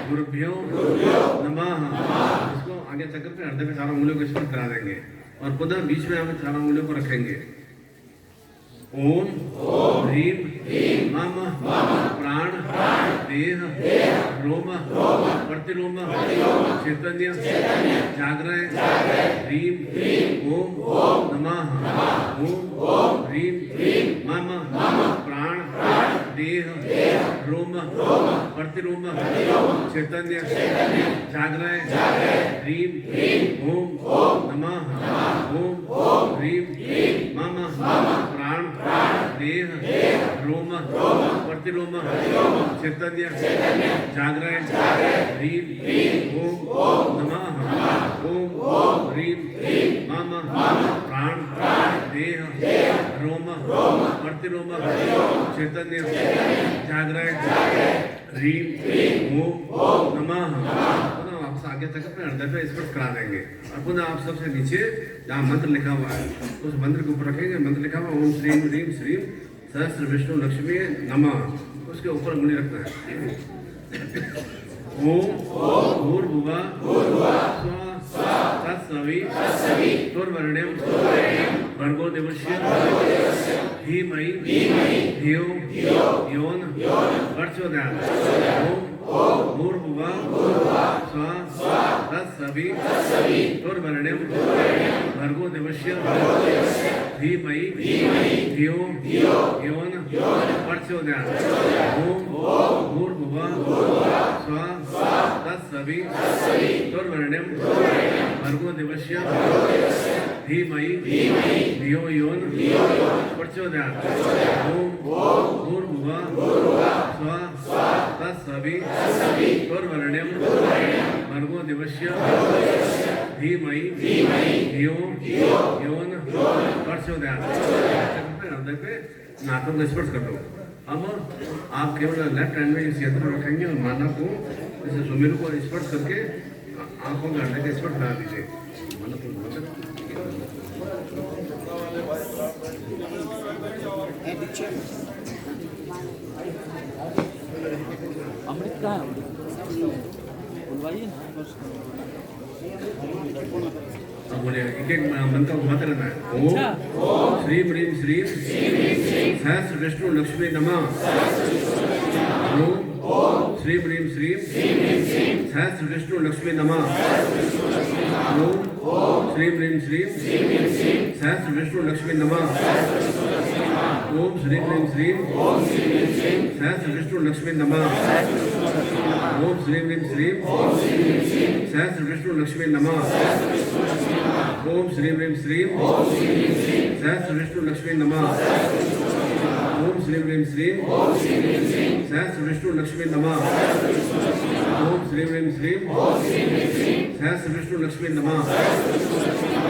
गुरुभ्यो नमः। इसको आगे चक्कर पे हृदय पे 4 उंगलियों को स्पर्श करा देंगे और पुनः बीच में हम 4 उंगलियों को रखेंगे। ओम ह्रीम मम प्राण देह रोम प्रतिलोम चैतन्य जागृय ह्रीम ओम नमः ओम ह्रीम मम प्राण देह रोम प्रतिलोम चैतन्य जागृय ह्रीम ओम नमः ओम ह्रीम मम प्राण देह रोम प्रतिलोम चैतन्य जागृय ह्रीम ओम नमः ओम ह्रीम मम प्राण देह रोम प्रतिलोम चैतन्य जागृय ह्रीम ओम नमः। पुनः आप आगे तक अपने हृदय पे स्पर्श करा देंगे और पुनः आप सबसे नीचे जहाँ मंत्र लिखा हुआ है उस मंत्र के ऊपर रखेंगे। मंत्र लिखा हुआ ओम श्रीम ह्रीम श्रीम सहस्त्र विष्णु लक्ष्मी नमः, उसके ऊपर उंगली रखना है। ओम भूर्भुवः स्वः तत्सवितुर्वरेण्यं भर्गो देवस्य धीमहि धियो यो नः प्रचोदयात्। ओम भूर्भुवः स्वः तत्सवितुर्वरेण्यं भर्गो देवस्य धीमहि धियो यो नः प्रचोदयात्। ओम भूर्भुवः स्वः तत्सवितुर्वरेण्यं भर्गो देवस्य धीमहि धियो यो नः प्रचोदयात्। ओम भूर्भुवः स्वः तत्सवितुर्वरेण्यं भर्गो देवस्य धीमहि धियो यो नः प्रचोदयात्। हृदय पे नाकों को स्पर्श कर दो। अब आप केवल लेफ्ट हैंड में इस यंत्र रखेंगे और माला को जैसे सुमेरु को स्पर्श करके आंखों में हृदय का स्पर्श करा दीजिए। अमृत कहाँ है? बुलवाइए ना। अब बोले एक एक मंत्र को मत रहना है। ओम श्रीम ह्रीम श्रीम सहस्त्र विष्णु लक्ष्मी नमः। ओम श्रीम ह्रीम श्रीम सहस्त्र विष्णु लक्ष्मी नमः। ओम श्रीम ह्रीम श्रीम सहस्त्र विष्णु लक्ष्मी नमः। ओम श्रीम ह्रीम श्रीम सहस्त्र विष्णु लक्ष्मी नमः। ओम श्रीम ह्रीम श्रीम सहस्त्र विष्णु लक्ष्मी नमः। ओम श्रीम ह्रीम श्रीम सहस्त्र विष्णु लक्ष्मी नमः। ओम श्रीम ह्रीम श्रीम सहस्त्र विष्णु लक्ष्मी नमः। ओम श्रीम ह्रीम श्रीम सहस्त्र विष्णु लक्ष्मी नमः। ओम श्रीम ह्रीम श्रीम सहस्त्र विष्णु लक्ष्मी नमः। ओम श्रीम ह्रीम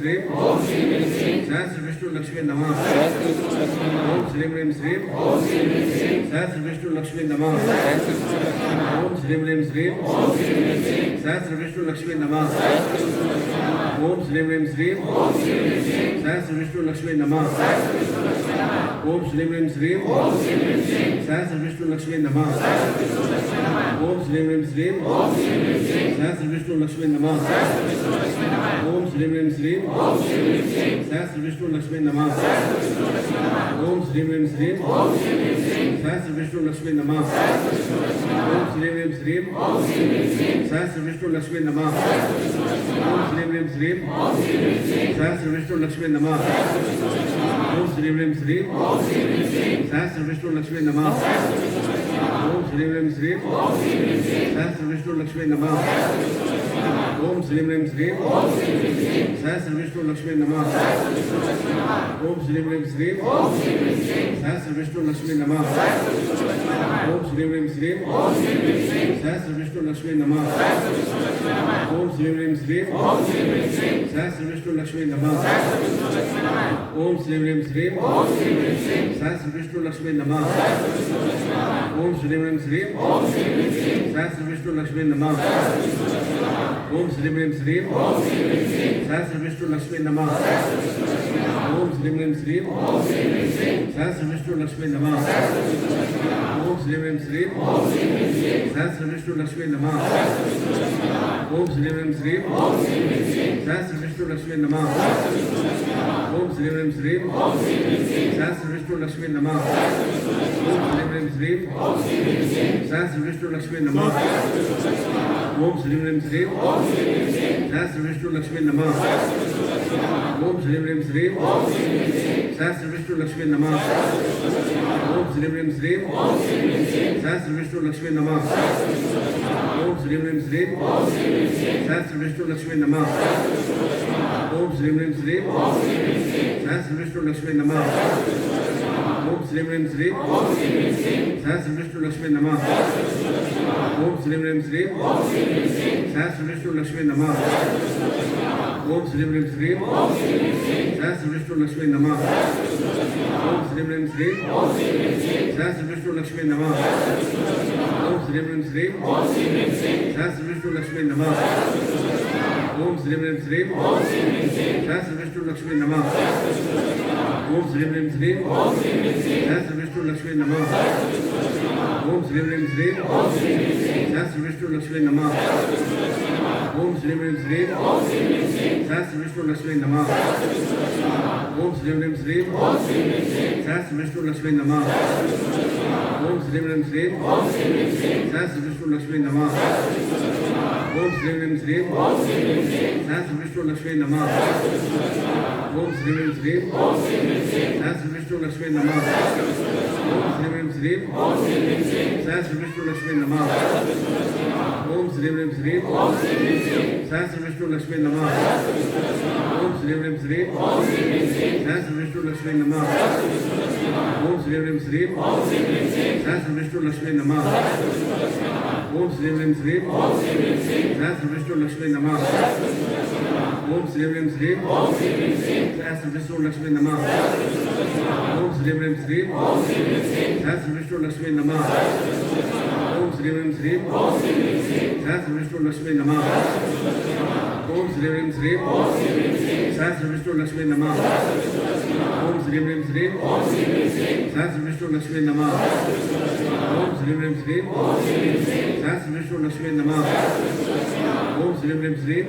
श्रीम सहस्त्र विष्णु लक्ष्मी नमः। ओम श्रीम ह्रीम श्रीम सहस्त्र विष्णु लक्ष्मी नमः। ओम श्रीम ह्रीम श्रीम सहस्त्र विष्णु लक्ष्मी नमः। ओम श्रीम ह्रीम श्रीम सहस्त्र विष्णु लक्ष्मी नमः। ओम श्रीम ह्रीम श्रीम सहस्त्र विष्णु लक्ष्मी नमः। ओम श्रीम ह्रीम श्रीम सहस्त्र विष्णु लक्ष्मी नमः। ओम श्रीम ह्रीम श्रीम सहस्त्र विष्णु लक्ष्मी नमः। ओम श्रीम ह्रीम श्रीम सहस्त्र विष्णु लक्ष्मी नमः। ओम श्रीम ह्रीम श्रीम सहस्त्र विष्णु लक्ष्मी नमः। ओम श्रीम ह्रीम श्रीम सहस्त्र विष्णु लक्ष्मी नमः। ओम श्रीम ह्रीम श्रीम सहस्त्र विष्णु लक्ष्मी नमः। ओम श्रीम ह्रीम श्रीम सहस्त्र विष्णु लक्ष्मी नमः। ओम श्रीम ह्रीम श्रीम सहस्र विष्णु लक्ष्मी नमः ओम श्री ह्रीं श्रीं सहस्र विष्णु लक्ष्मी नमः ओम श्री ह्रीं श्रीं सहस्र विष्णु लक्ष्मी नमः ओम श्री ह्रीं श्रीं सहस्र विष्णु लक्ष्मी नमः ओम श्री ह्रीं श्रीं सहस्र विष्णु लक्ष्मी नमः ओम श्री ह्रीं श्रीं सहस्र विष्णु लक्ष्मी नमः ओम श्री ह्रीं श्रीं सहस्र विष्णु लक्ष्मी नमः ओम श्री ह्रीं श्रीं सहस्र विष्णु लक्ष्मी नमः ओम श्री ह्रीं श्रीं सहस्र विष्णु लक्ष्मी नमः ओम श्री ह्रीं श्रीं सहस्र विष्णु लक्ष्मी नमः ओम श्री ह्रीं श्रीं सहस्र विष्णु लक्ष्मी नमः ओम श्री ह्रीं श्रीं सहस्र विष्णु लक्ष्मी नमः ओम श्री ह्रीं श्रीं सहस्र विष्णु लक्ष्मी नमः ओम श्री ह्रीं श्रीं सहस्र विष्णु लक्ष्मी नमः ओम श्री ह्रीं श्रीं सहस्र विष्णु लक्ष्मी नमः ओम श्री ह्रीं श्रीं सहस्र विष्णु लक्ष्मी नमः ओम श्री ह्रीं श्रीं सहस्र विष्णु लक्ष्मी नमः ओम श्री ह्रीं श्रीं सहस्र विष्णु लक्ष्मी नमः ओम श्री ह्रीं श्रीं सहस्र विष्णु लक्ष्मी नमः ओम श्री ह्रीं श्रीं सहस्र विष्णु लक्ष्मी नमः ओम श्री ह्रीं श्रीं सहस्र विष्णु लक्ष्मी नमः ओम श्री ह्रीं श्रीं सहस्र विष्णु लक्ष्मी नमः ओम श्री ह्रीं श्रीं सहस्र विष्णु लक्ष्मी नमः ओम श्री ह्रीं श्रीं सहस्र विष्णु लक्ष्मी नमः ओम श्री ह्रीं श्रीं सहस्र विष्णु लक्ष्मी नमः ओम श्री ह्रीं श्रीं सहस्र विष्णु लक्ष्मी नमः ओम श्री ह्रीं श्रीं सहस्र विष्णु लक्ष्मी नमः ओम श्री ह्रीं श्रीं सहस्र विष्णु लक्ष्मी नमः ओम श्री ह्रीं श्रीं सहस्र विष्णु लक्ष्मी नमः ओम श्री ह्रीं श्रीं सहस्र विष्णु लक्ष्मी नमः ओम श्री ह्रीं श्रीं सहस्र विष्णु लक्ष्मी नमः ओम श्री ह्रीं श्रीं सहस्र विष्णु लक्ष्मी नमः ओम श्री ह्रीं श्रीं सहस्र विष्णु लक्ष्मी नमः ओम श्री ह्रीं श्रीं सहस्र विष्णु लक्ष्मी नमः ओम श्री ह्रीं श्रीं सहस्र विष्णु लक्ष्मी नमः ओम श्री ह्रीं श्रीं सहस्र विष्णु लक्ष्मी नमः ओम श्री ह्रीं श्रीं सहस्र विष्णु लक्ष्मी नमः ओम श्री ह्रीं श्रीं सहस्र विष्णु लक्ष्मी नमः ओम श्री ह्रीं श्रीं सहस्र विष्णु लक्ष्मी नमः ओम श्री ह्रीं श्रीं सहस्र विष्णु लक्ष्मी नमः ओम श्री ह्रीं श्रीं सहस्र विष्णु लक्ष्मी नमः ओम श्री ह्रीं श्रीं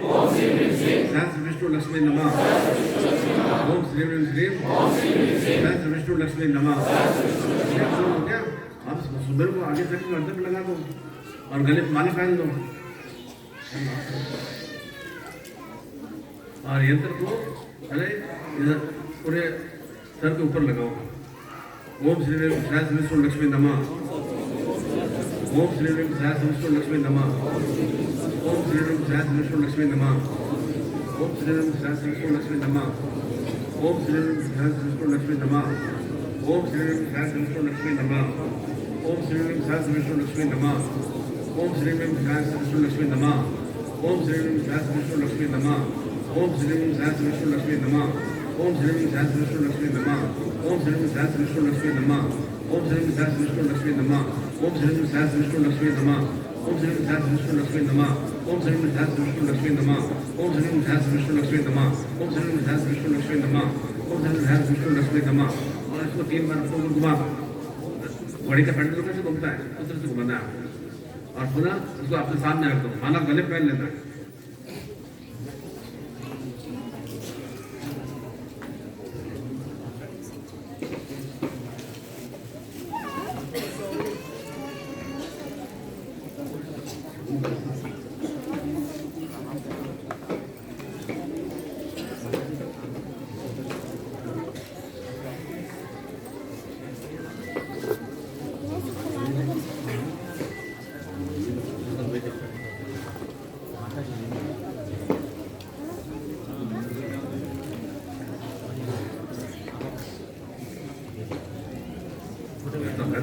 सहस्र विष्णु लक्ष्मी नमः ओम श्री ह्रीं श्रीं सहस्र विष्णु लक्ष्मी नमः। अब सुबह को आगे तक गर्दन लगा दो और गले पे माला पहन दो और यंत्र को पहले इधर पूरे सर के ऊपर लगाओ। ओम श्री ह्रीं सहस्र विष्णु लक्ष्मी नमः ओम श्री ह्रीं सहस्र विष्णु लक्ष्मी नमः ओम श्री ह्रीं सहस्र विष्णु लक्ष्मी नमः ओम श्री ह्रीं सहस्र विष्णु लक्ष्मी नमः ओम श्री ह्रीं सहस्र विष्णु लक्ष्मी नमः ओम श्री ह्रीं सहस्र विष्णु लक्ष्मी नमः ओम श्री ह्रीं सहस्र विष्णु लक्ष्मी नमः ओम श्री ह्रीं सहस्र विष्णु लक्ष्मी नमः ओम श्री ह्रीं सहस्र विष्णु लक्ष्मी नमः ओम श्री ह्रीं सहस्र विष्णु लक्ष्मी नमः ओम श्री ह्रीं सहस्र विष्णु लक्ष्मी नमः ओम श्री ह्रीं सहस्र विष्णु लक्ष्मी नमः ओम श्री ह्रीं सहस्र विष्णु लक्ष्मी नमः ओम श्री ह्रीं सहस्र विष्णु लक्ष्मी नमः ओम श्री ह्रीं सहस्र विष्णु लक्ष्मी नमः ओम श्री ह्रीं सहस्र विष्णु लक्ष्मी नमः ओम श्री ह्रीं सहस्र विष्णु लक्ष्मी नमः ओम श्री ह्रीं सहस्र विष्णु लक्ष्मी नमः ओम श्री ह्रीं सहस्र विष्णु लक्ष्मी नमः। और इसको 3 बार घुमा दो। घोड़ी का पेंडल कैसे घूमता है उस तरह से घुमाना है और पुनः उसको आपके सामने रख दो। माला गले पहन लेना है।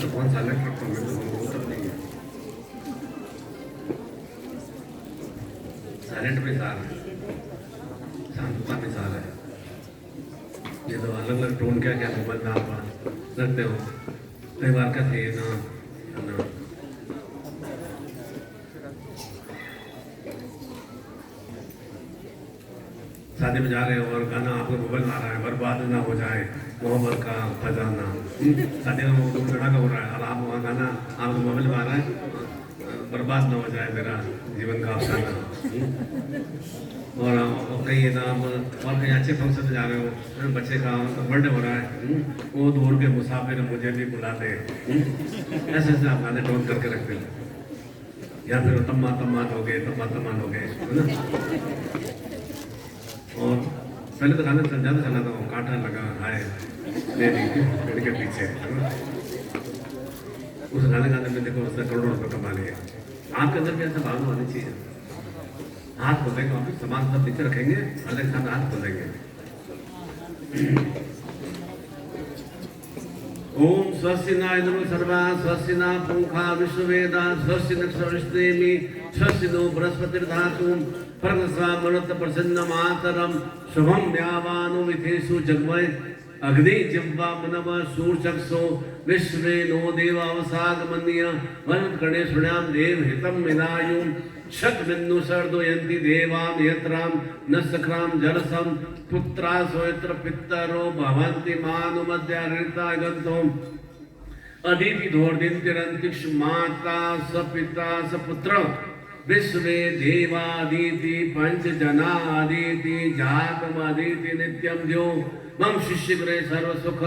तो कौन सा अलग रखता हूँ, मैं तो तब नहीं है साइलेंट मिसाल है, शांतता मिसाल है। ये तो अलग अलग टोन क्या क्या मोबाइल में आप रखते हो, कई बार का थे ना शादी में जा रहे हो और गाना आपको मोबाइल में आ रहा है, बर्बाद ना हो जाए मोहब्बत का खजाना। शादी में लड़ा का हो रहा है और आप वहाँ गाना आपको मोबाइल में आ रहा है, बर्बाद ना हो जाए मेरा जीवन का अफसाना। और कहीं ना आप और कहीं अच्छे फंक्शन में जा रहे हो, बच्चे का बर्थडे हो रहा है, वो दूर के मुसाफिर मुझे भी बुलाते हैं, ऐसे ऐसे आप गाने टोन करके रखते हैं। या फिर तम्मा तम्मान हो गए, तम्मा तम्मान हो गए, है ना। और पहले तो गाने ज़्यादा चला था, कांटा लगा हाय लेडी पेड़ के पीछे, उस गाने गाने में देखो उसने करोड़ों रुपये कमा लिए। आपके अंदर भी ऐसा भावना होनी चाहिए, हाथ खोलेंगे वापस सामान सब पीछे रखेंगे, अलग साथ हाथ खोलेंगे। ओम स्वस्ति न इंद्रो सर्वा स्वस्ति न पुंखा विश्ववेदा स्वस्ति न सविष्णेमि स्वस्ति नो बृहस्पतिर्धातु परमस्वा मरुत प्रसन्न मातरम शुभम व्यावानो विथेषु जगमय अग्नि जिह्वा मनव सूर्चक्षो विश्वे नो देवावसागमन्य वरुणकणे सुण्याम देव हितम विनायुम शतबिंदु सर्दोयन्ति देवाम यत्राम न सख्राम जलसम पुत्रा सोयत्र पितरो भवन्ति मानुमध्यारिता गन्तोम अदिति धोर्दिन्तिरन्तिक्ष माता सपिता सपुत्र विश्वे देवादिति पंचजनादिति जातमदिति नित्यम द्यो मम शिष्य गृह सर्व सुख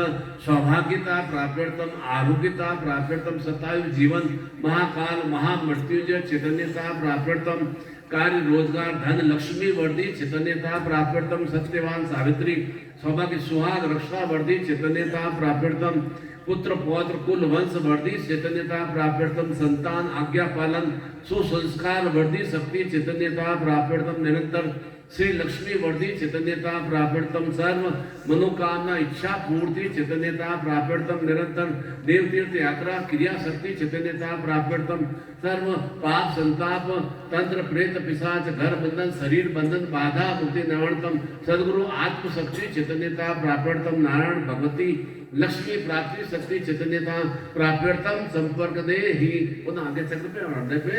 सौभाग्यता प्राप्यर्थम आरोग्यता प्राप्यर्थम सतायु जीवन महाकाल महामृत्युंजय चैतन्यता प्राप्यर्थम कार्य रोजगार धन लक्ष्मी वर्धी चैतन्यता प्राप्यर्थम सत्यवान सावित्री सौभाग्य सुहाग रक्षा वर्धी चैतन्यता प्राप्यर्थम पुत्र पौत्र कुल वंश वर्धी चैतन्यता प्राप्यर्थम संतान आज्ञा पालन सुसंस्कार वर्धी शक्ति चैतन्यता प्राप्यर्थम निरंतर श्री लक्ष्मी वर्धी चैतन्यता प्राप्यर्थम सर्व मनोकामना इच्छा पूर्ति चैतन्यता प्राप्यर्थम निरंतर देव तीर्थ यात्रा क्रिया शक्ति चैतन्यता प्राप्यर्थम सर्व पाप संताप तंत्र प्रेत पिशाच घर बंधन शरीर बंधन बाधा मुक्ति निवर्तम सदगुरु आत्मशक्ति चैतन्यता प्राप्यर्थम नारायण भगवती लक्ष्मी प्राप्ति शक्ति चैतन्यता प्राप्यर्थम संपर्क दे ही उन आगे चक्र पे और हृदय पे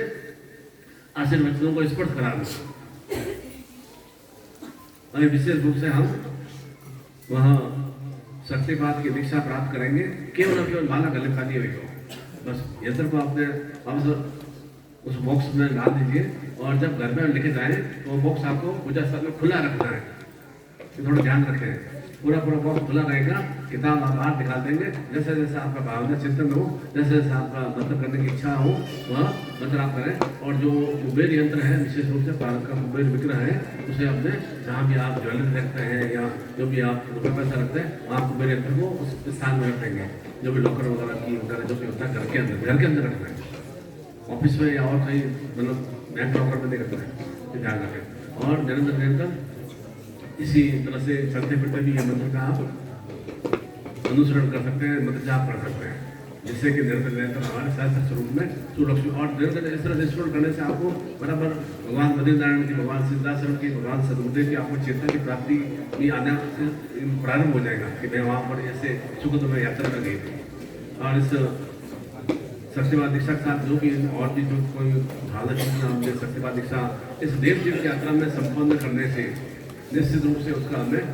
आशीर्वचनों को स्पर्श कराना। और विशेष रूप से हम वहाँ शक्तिपात की दीक्षा प्राप्त करेंगे, केवल और केवल माला गले खाली हुई हो, बस यंत्र को अपने वापस उस बॉक्स में डाल दीजिए और जब घर में लेके जाएं तो वो बॉक्स आपको पूजा स्थल में खुला रखना है। थोड़ा ध्यान रखें, पूरा बॉक्स खुला रहेगा, किताब आप बाहर दिखा देंगे, जैसे जैसे आपका भावना चिंतन हो, जैसे जैसे आपका मंत्र करने की इच्छा हो वह मंत्र आप करें। और जो कुबेर यंत्र है विशेष रूप से भारत का कुबेर विग्रह है, उसे अपने जहाँ भी आप ज्वेलरी रखते हैं या जो भी आप रुपये पैसा रखते हैं वहाँ कुबेर यंत्र को उस स्थान में रख देंगे, जो भी लॉकर वगैरह की वगैरह जो भी होता है घर के अंदर रखना है, ऑफिस में या और कहीं मतलब बैंक लॉकर में नहीं रखना है, ध्यान रखें। और निरंतर इसी तरह से चलते फिरते भी ये मंत्र का आप अनुसरण कर सकते हैं, मंत्र जाप कर सकते हैं, जिससे कि निरंतर हमारे शास्त्र स्वरूप में सुलक्ष्मी और निरंतर इस तरह से स्मरण करने से आपको बराबर भगवान बद्रीनारायण की, भगवान सिद्धाश्रम की, भगवान सदगुरुदेव की आपको चेतना की प्राप्ति भी आना से प्रारंभ हो जाएगा कि मैं वहाँ पर ऐसे सुख में यात्रा कर गई थी। और इस शक्तिवाद दीक्षा के साथ जो भी और भी जो कोई हालत हमने शक्तिवाद दीक्षा इस देव जीव की यात्रा में संपन्न करने से निश्चित रूप से उसका हमें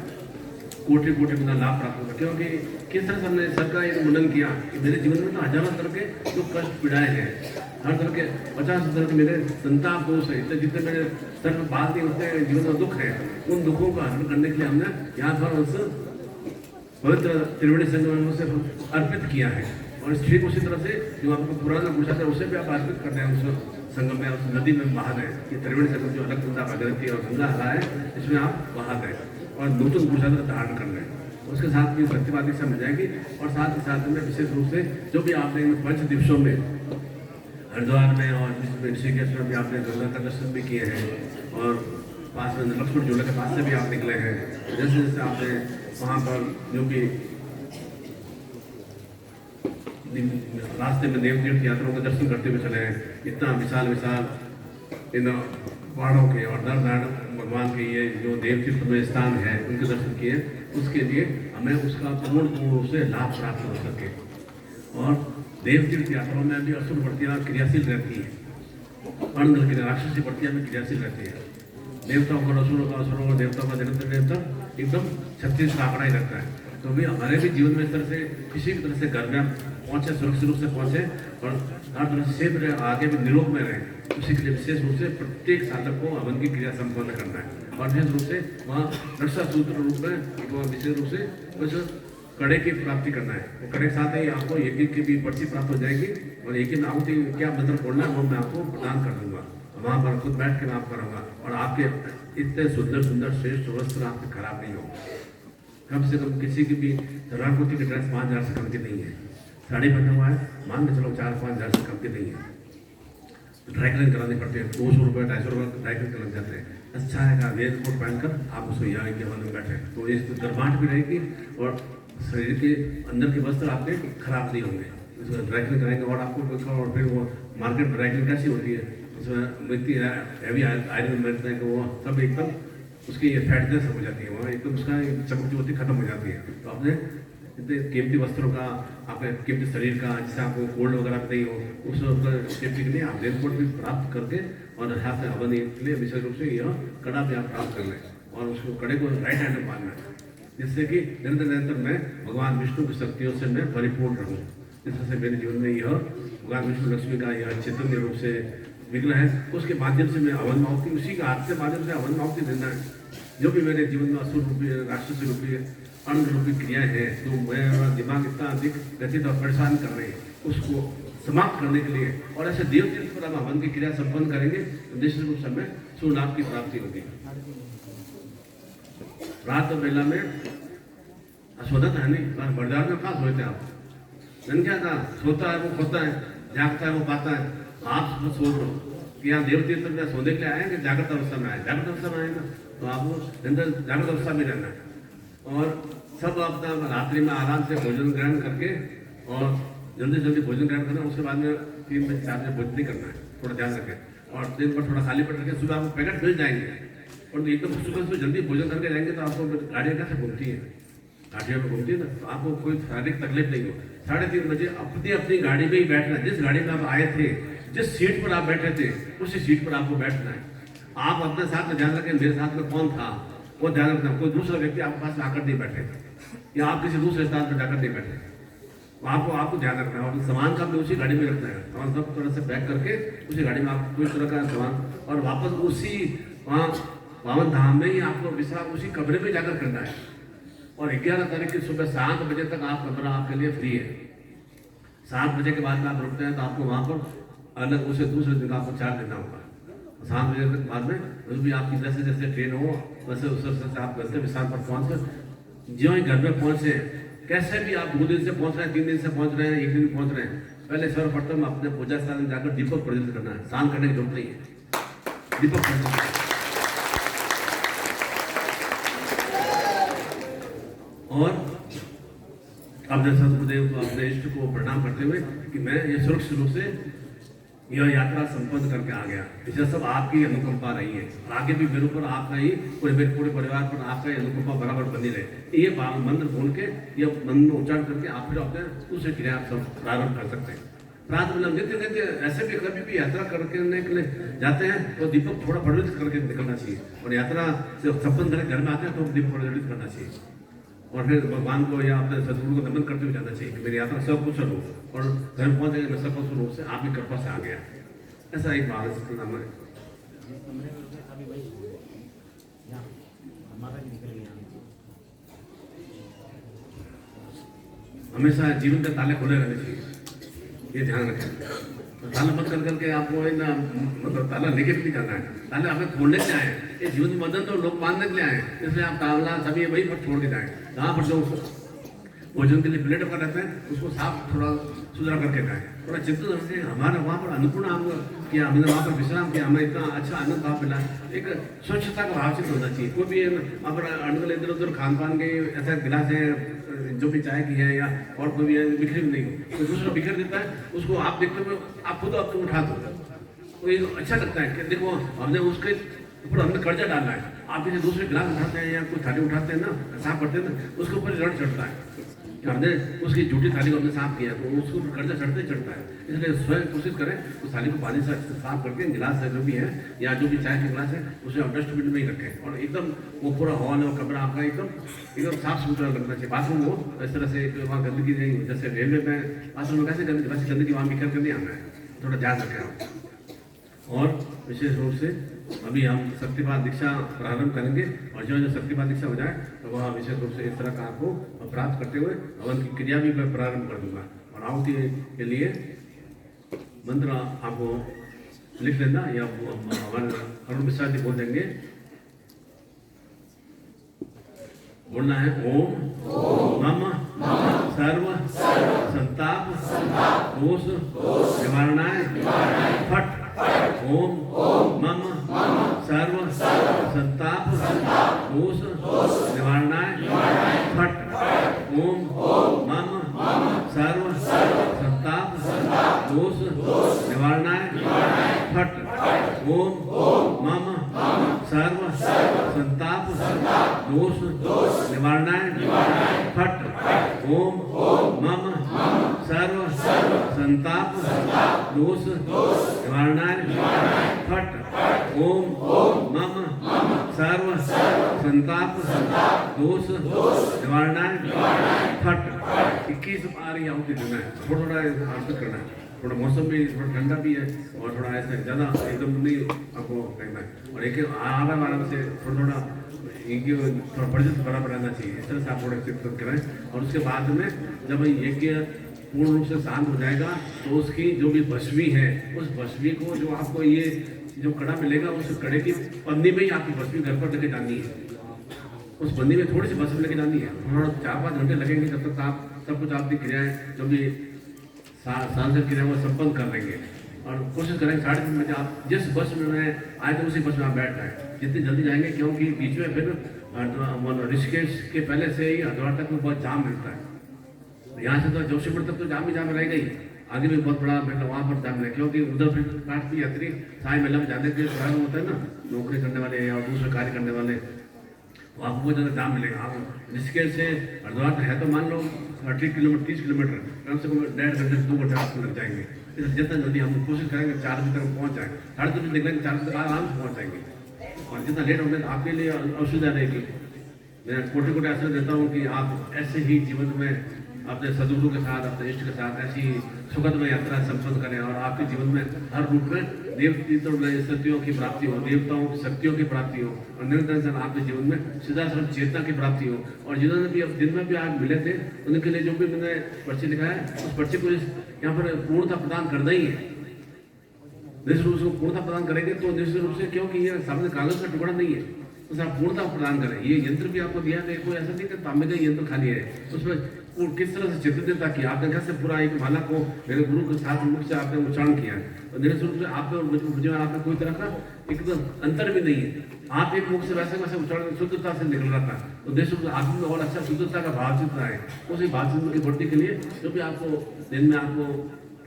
कोटि कोटि गुना लाभ प्राप्त होगा। क्योंकि किस तरह से हमने सबका ये मुंडन किया कि मेरे जीवन में तो हजारों तरह के जो कष्ट पीड़ाएं हैं, हर तरह के 50 तरह के मेरे संताप दोष है, इतने जितने मेरे सर में बात नहीं होते जीवन में दुख है, उन दुखों को हल करने के लिए हमने यहाँ पर उस पवित्र त्रिवेणी संगम में उसे अर्पित किया है। और ठीक उसी तरह से जो आपको पुराना पूछा था उसे भी आप अर्पित करते हैं उस संगम में, उस नदी में बहा दें। ये त्रिवेणी संगम जो अलग गंगा भगवती और गंगा हला है इसमें आप बहा दें और नूतन पूछा धारण कर लें, उसके साथ भी शक्तिवाद दीक्षा मिल जाएगी। और साथ ही साथ में विशेष रूप से जो भी आपने इन 5 दिवसों में हरिद्वार में और ऋषिकेश में भी आपने गंगा का दर्शन भी किए हैं और पास में लक्ष्मण झूला के पास से भी आप निकले हैं, जैसे जैसे आपने वहाँ पर जो भी रास्ते में देव तीर्थ यात्राओं के दर्शन करते हुए चले हैं। इतना विशाल विशाल इन पहाड़ों के और दर दर भगवान के ये जो देव तीर्थ में स्थान है उनके दर्शन किए, उसके लिए हमें उसका पूर्ण रूप से लाभ प्राप्त हो सके। और देव तीर्थ यात्राओं में भी असुर वृत्तियाँ क्रियाशील रहती हैं, अणदल की राक्षसी वृत्तियाँ भी क्रियाशील रहती है। देवताओं का असुरों का देवताओं का निरंतर एकदम 36 का आंकड़ा ही रहता है। तो भी हमारे भी जीवन में इस तरह से किसी भी तरह से घर में पहुँचे, सुरक्षित रूप से पहुँचे और हर तरह से सेफ रहे, आगे भी निरोग में रहे, उसी के लिए विशेष रूप से प्रत्येक साधक को हवन की क्रिया संपन्न करना है। और विशेष रूप से वहाँ रक्षा सूत्र रूप में विशेष रूप से कुछ कड़े की प्राप्ति करना है। वो कड़े के साथ ही आपको यज्ञ की भी पर्ची प्राप्त हो जाएगी और यज्ञ आहुति क्या मंत्र बोलना है वो मैं आपको प्रदान कर दूंगा। वहाँ पर खुद बैठ के मैं आप करूँगा और आपके इतने सुंदर सुंदर श्रेष्ठ वस्त्र आपके खराब नहीं होंगे। कम से कम किसी की भी राजपूती की ड्रेस 5,000 से कम की नहीं है। साड़ी पहना हुआ है, मान के चलो 4-5 हज़ार से कम की नहीं है। ड्राई क्लीन कराने पड़ते हैं, 200 रुपये 250 रुपये ड्राई क्लीन लग जाते हैं। अच्छा है का वेद कोट पहनकर आप उसको यहाँ के हवन में बैठे तो इस गर्माहट भी रहेगी और शरीर के अंदर के वस्त्र आपके खराब नहीं होंगे। इसमें ड्राई क्लीन कराएंगे और आपको और फिर वो मार्केट ड्राई क्लीन कैसी होती है, उसमें मिलती है हैवी आयरन मिलते हैं, तो वो सब एकदम उसकी फैटनेस हो जाती है, वहाँ एकदम उसका चमक जो होती है खत्म हो जाती है। तो आपने इतने कीमती वस्त्रों का, आपके कीमती शरीर का, जिससे आपको कोल्ड वगैरह नहीं हो, उस सेफ्टी के लिए आप रेनकोट भी प्राप्त करके और हाथ में हवन के लिए विशेष रूप से यह कड़ा भी आप प्राप्त कर लें और उसको कड़े को राइट हैंड में बांधना है, जिससे कि निरंतर मैं भगवान विष्णु की शक्तियों से मैं परिपूर्ण रहूँ। इस तरह से मेरे जीवन में यह भगवान विष्णु लक्ष्मी का यह चैतन्य रूप से विग्रह है, उसके माध्यम से मैं हवन माउक्ति, उसी का हाथ के माध्यम से हवन माउक्ति देना है। जो भी मेरे जीवन में असुर रूपी, राक्षसी रूपी, अंग रूपी क्रियाएं हैं, तो मेरा दिमाग इतना अधिक व्यथित और परेशान कर रहे हैं, उसको समाप्त करने के लिए और ऐसे देव तीर्थ पर हम हवन की क्रिया संपन्न करेंगे तो निश्चित रूप से हमें सुलाभ की प्राप्ति होगी। रात बेला में सोता है नहीं, बाजार में कहाँ सोते आप? दिन क्या था, सोता है वो खोता है, जागता है वो पाता है। आप सोच लो कि यहाँ देव तीर्थ में सोने के लिए आए कि जागृत अवस्था में आए? जागृत अवस्था में आएगा तो आपको जागृत अवस्था में रहना है और सब अपना रात्रि में आराम से भोजन ग्रहण करके और जल्दी जल्दी भोजन ग्रहण करना। उसके बाद में 3 बजे 4 बजे भोजन नहीं करना है, थोड़ा ध्यान रखें और दिन पर थोड़ा खाली पेट रखें। सुबह आपको पैकेट मिल जाएंगे और एकदम सुबह जल्दी भोजन करके जाएंगे तो आपको गाड़ियाँ कैसे घूमती है, गाड़ियों में घूमती है ना, तो आपको कोई शारीरिक तकलीफ नहीं हो। 3:30 बजे अपनी अपनी गाड़ी में ही बैठना है। जिस गाड़ी में आप आए थे, जिस सीट पर आप बैठे थे, उसी सीट पर आपको बैठना है। आप अपने साथ में ध्यान रखें मेरे साथ में कौन था वो ध्यान रखना। कोई दूसरा व्यक्ति आपके पास आकर नहीं बैठे या आप किसी दूसरे स्थान पर जाकर नहीं बैठे, आपको ध्यान रखना है। और सामान का भी उसी गाड़ी में रखना है और सब तरह से पैक करके उसी गाड़ी में आप कोई तरह का सामान और वापस उसी वहाँ पावन धाम में ही आपको विश्राम उसी कमरे में जाकर करना है। और 11 तारीख की सुबह 7 बजे तक आप कमरा आपके लिए फ्री है। 7 बजे के बाद में आप रुकते हैं तो आपको वहाँ पर अलग उसे दूसरे दिन आपको चार्ज देना होगा। 7 बजे तक बाद में उस भी आपकी जैसे जैसे ट्रेन हो वैसे उस से आप गंतव्य स्थान पर पहुँच कर जो ही घर में पहुँचे, कैसे भी आप 2 दिन से पहुँच रहे हैं, 3 दिन से पहुँच रहे हैं, 1 दिन पहुँच रहे हैं, पहले सर्वप्रथम अपने पूजा स्थान में जाकर दीपक प्रज्वलित करना है। स्नान करने की जरूरत नहीं है, दीपक प्रज्वलित। और अपने सदगुरुदेव को, अपने इष्ट को प्रणाम करते हुए कि मैं ये सुरक्षित रूप से यह यात्रा संपन्न करके आ गया। इसे सब आपकी अनुकंपा रही है, आगे भी मेरे ऊपर आपका ही, पूरे परिवार पर आपका ही अनुकंपा बराबर बनी रहे। ये मंत्र बोल के, ये मंत्र उच्चारण करके आप फिर अपने दूसरे क्रिया सब प्रारंभ कर सकते हैं। प्रातः मतलब नित्य नित्य ऐसे भी कभी भी यात्रा करने के लिए जाते हैं तो दीपक थोड़ा प्रज्वलित करके निकलना चाहिए और यात्रा से संपन्न करके घर में आते हैं तो दीपक प्रज्वलित करना चाहिए और फिर भगवान को या अपने सदगुरु को नमन करते हुए जाना चाहिए कि मेरी यात्रा सब कुशल हो और घर पहुंचेंगे मैं सकुशल रूप से आपकी कृपा से आ गया। ऐसा एक भारत नाम है। हमेशा जीवन के ताले खुले रहने चाहिए, ये ध्यान रखें। ताला बंद कर करके आपको ना मतलब ताला लेके भी नहीं करना है, ताले हमें खोलने के लिए आए। ये जीवन मदन तो लोग बांधने के लिए आए, इसलिए आप ताला सभी वहीं पर छोड़ के जाए जहाँ पर जो भोजन के लिए प्लेट पर रहते हैं उसको साफ थोड़ा सुधरा करके खाएं। थोड़ा चित्त से हमारे वहाँ पर अन्नपूर्णा हम किया, हमने वहाँ पर विश्राम किया, हमें इतना अच्छा अन्न भाव मिला। एक स्वच्छता का भाव चित्त होना चाहिए। कोई भी वहाँ पर अन्न इधर उधर खान पान के ऐसा गिलास है जो भी चाय की है या और कोई भी बिखरी नहीं हो तो दूसरा बिखर देता है, उसको आप देखते हो आप खुद आपको उठा दो तो ये अच्छा लगता है कि देखो हमने उसके ऊपर हमने कर्जा डालना है। आप जैसे दूसरे गिलास उठाते हैं या कोई थाली उठाते हैं ना, साफ करते हैं ना, उसके ऊपर ऋण चढ़ता है। हमने उसकी झूठी थाली को हमने साफ किया तो उसके ऊपर कर्जा चढ़ते ही चढ़ता है। इसलिए स्वयं कोशिश करें उस थाली को पानी से साफ करके गिलास है जो भी है या जो भी चाय के गिलास है उसे आप डस्टबिन में ही रखें और एकदम वो पूरा हॉल और कमरा आपका एकदम साफ सुथरा लगना चाहिए। बाथरूम हो इस तरह से वहाँ गंदगी नहीं, जैसे रेलवे में बाथरूम में वैसे गंदगी वहाँ बिखर कर नहीं आना है, थोड़ा ध्यान रखें आप। और विशेष रूप से अभी हम शक्तिपात दीक्षा प्रारंभ करेंगे और जो शक्तिपात दीक्षा हो जाए तो वह विशेष रूप से इस तरह का आपको प्राप्त करते हुए हवन की क्रिया भी मैं प्रारंभ कर दूंगा। और आहुति के लिए मंत्र आपको लिख लेना या हमारे अरुण मिश्रा जी बोल देंगे। बोलना है ओम मम सर्व संताप दोष निवारणाय फट। ओम मम सर्व संताप दोष निवारणाय फट। ओम मम सर्व संताप दोष निवारणाय फट। ओम मम सर्व संताप दोष निवारणाय फट। ओम मम सर्व संताप दोष निवारणाय फट। ओम मम सर्व संताप दोष निवारणाय फट। 21 बार ये आहुति देना है, थोड़ा थोड़ा अर्पित करना है। थोड़ा मौसम भी थोड़ा ठंडा भी है और थोड़ा ऐसा ज़्यादा एकदम नहीं आपको करना है और एक आराम से थोड़ा इनकी थोड़ा परिचित बराबर रहना चाहिए। इस तरह से आप थोड़ा चिंतन करें और उसके बाद में जब यज्ञ पूर्ण रूप से शांत हो जाएगा तो उसकी जो भी भस्मी है उस भस्मी को जो आपको ये जो कड़ा मिलेगा उस कड़े की पन्नी में ही आपकी भस्मी घर पर लेके जानी है। उस पन्नी में थोड़ी सी भस्मी लेके जानी है। थोड़ा 4-5 घंटे लगेंगे तब तक आप सब कुछ आपकी क्रियाएं जो भी सांसद क्रिया वो संपन्न कर लेंगे और कोशिश करेंगे 3:30 बजे आप जिस बस में आए थे उसी बस में आप बैठ जाए जितनी जल्दी जाएंगे, क्योंकि बीच में फिर ऋषिकेश के पहले से ही हरिद्वार तक में बहुत जाम मिलता है। यहाँ से तो जोशीपुर तक तो जाम ही जाम रहेगा ही, आगे भी बहुत बड़ा मेला वहाँ पर जाम है क्योंकि उधर फिर काफी यात्री साई मेला में जाने के कारण होता है ना, नौकरी करने वाले और दूसरे कार्य करने वाले, तो आपको बहुत ज़्यादा जाम मिलेगा। आप ऋषिकेश से हरिद्वार तक है तो मान लो 30 किलोमीटर कम से कम 1.5 घंटे से 2 घंटे आपको लग जाएंगे। इसलिए जितना जल्दी हम कोशिश करेंगे 4 बजे तक पहुँच जाए, 3:30 बजे निकलेंगे 4 बजे आराम से पहुँच जाएंगे और जितना लेट होंगे आपके लिए असुविधा रहेगी। मैं कोटि आश्रय देता हूँ कि आप ऐसे ही जीवन में अपने सदगुरु के साथ अपने इष्ट के साथ ऐसी सुखदमय यात्रा संपन्न करें और आपके जीवन में हर रूप में शक्तियों की प्राप्ति हो, देवताओं की शक्तियों की प्राप्ति हो और निरंतर आपके जीवन में सीधा सरल चेतना की प्राप्ति हो। और जिन्होंने भी अब दिन में भी आज मिले थे उनके लिए जो भी मैंने पर्ची लिखा है उस पर्ची को यहाँ पर पूर्णता प्रदान करना ही है। निश्चित रूप से पूर्णता प्रदान करेंगे तो निश्चित रूप से, क्योंकि ये सामने कागज का टुकड़ा नहीं है, उसे आप पूर्णता प्रदान करें। ये यंत्र भी आपको दिया है, कोई ऐसा नहीं कि तांबे का यंत्र खाली है, उसमें किस तरह से चित्र देता कि आपने कैसे पूरा एक माला को मेरे गुरु के साथ मुख से आपने उच्चारण किया और निश्चित रूप से आप में कोई तरह का एक तो अंतर भी नहीं है। आप एक मुख से वैसे उच्चारण शुद्धता से निकल रहा था, तो निश्चित रूप से आप में और अच्छा शुद्धता का भाव चित्र है। उसी भाव चित्र की बढ़ती के लिए जो भी आपको दिन में आपको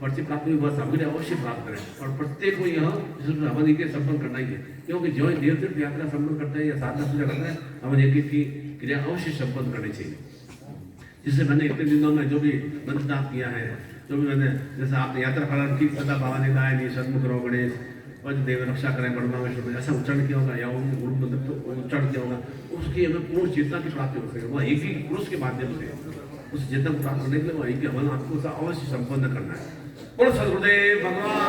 पर्ची प्राप्त हुई वह सामग्री अवश्य प्राप्त करें और प्रत्येक को यह हवन यज्ञ संपन्न करना ही है, क्योंकि जो देवतीर्थ यात्रा संपन्न करते हैं या साधना पूजा करते हैं हवन यज्ञ की क्रिया अवश्य संपन्न करनी चाहिए। जिससे मैंने इतने दिनों में जो भी मंत्र जाप किया है, जो भी मैंने जैसे आपने यात्रा प्रारंभ की सदा भवानी दायिनी सन्मुख रहो गणेश पंच देव रक्षा करें बड़मावेश्वर ऐसा उच्चारण किया होगा या गुरु मंत्र तो उच्चारण किया होगा, उसकी हमें पूर्ण चेतना की प्राप्ति हो सके। वह एक ही पुरुष के माध्यम से उस चेतना को प्राप्त करने के लिए वह एक हवन आपको अवश्य संपन्न करना है। बोलो सद्गुरुदेव भगवान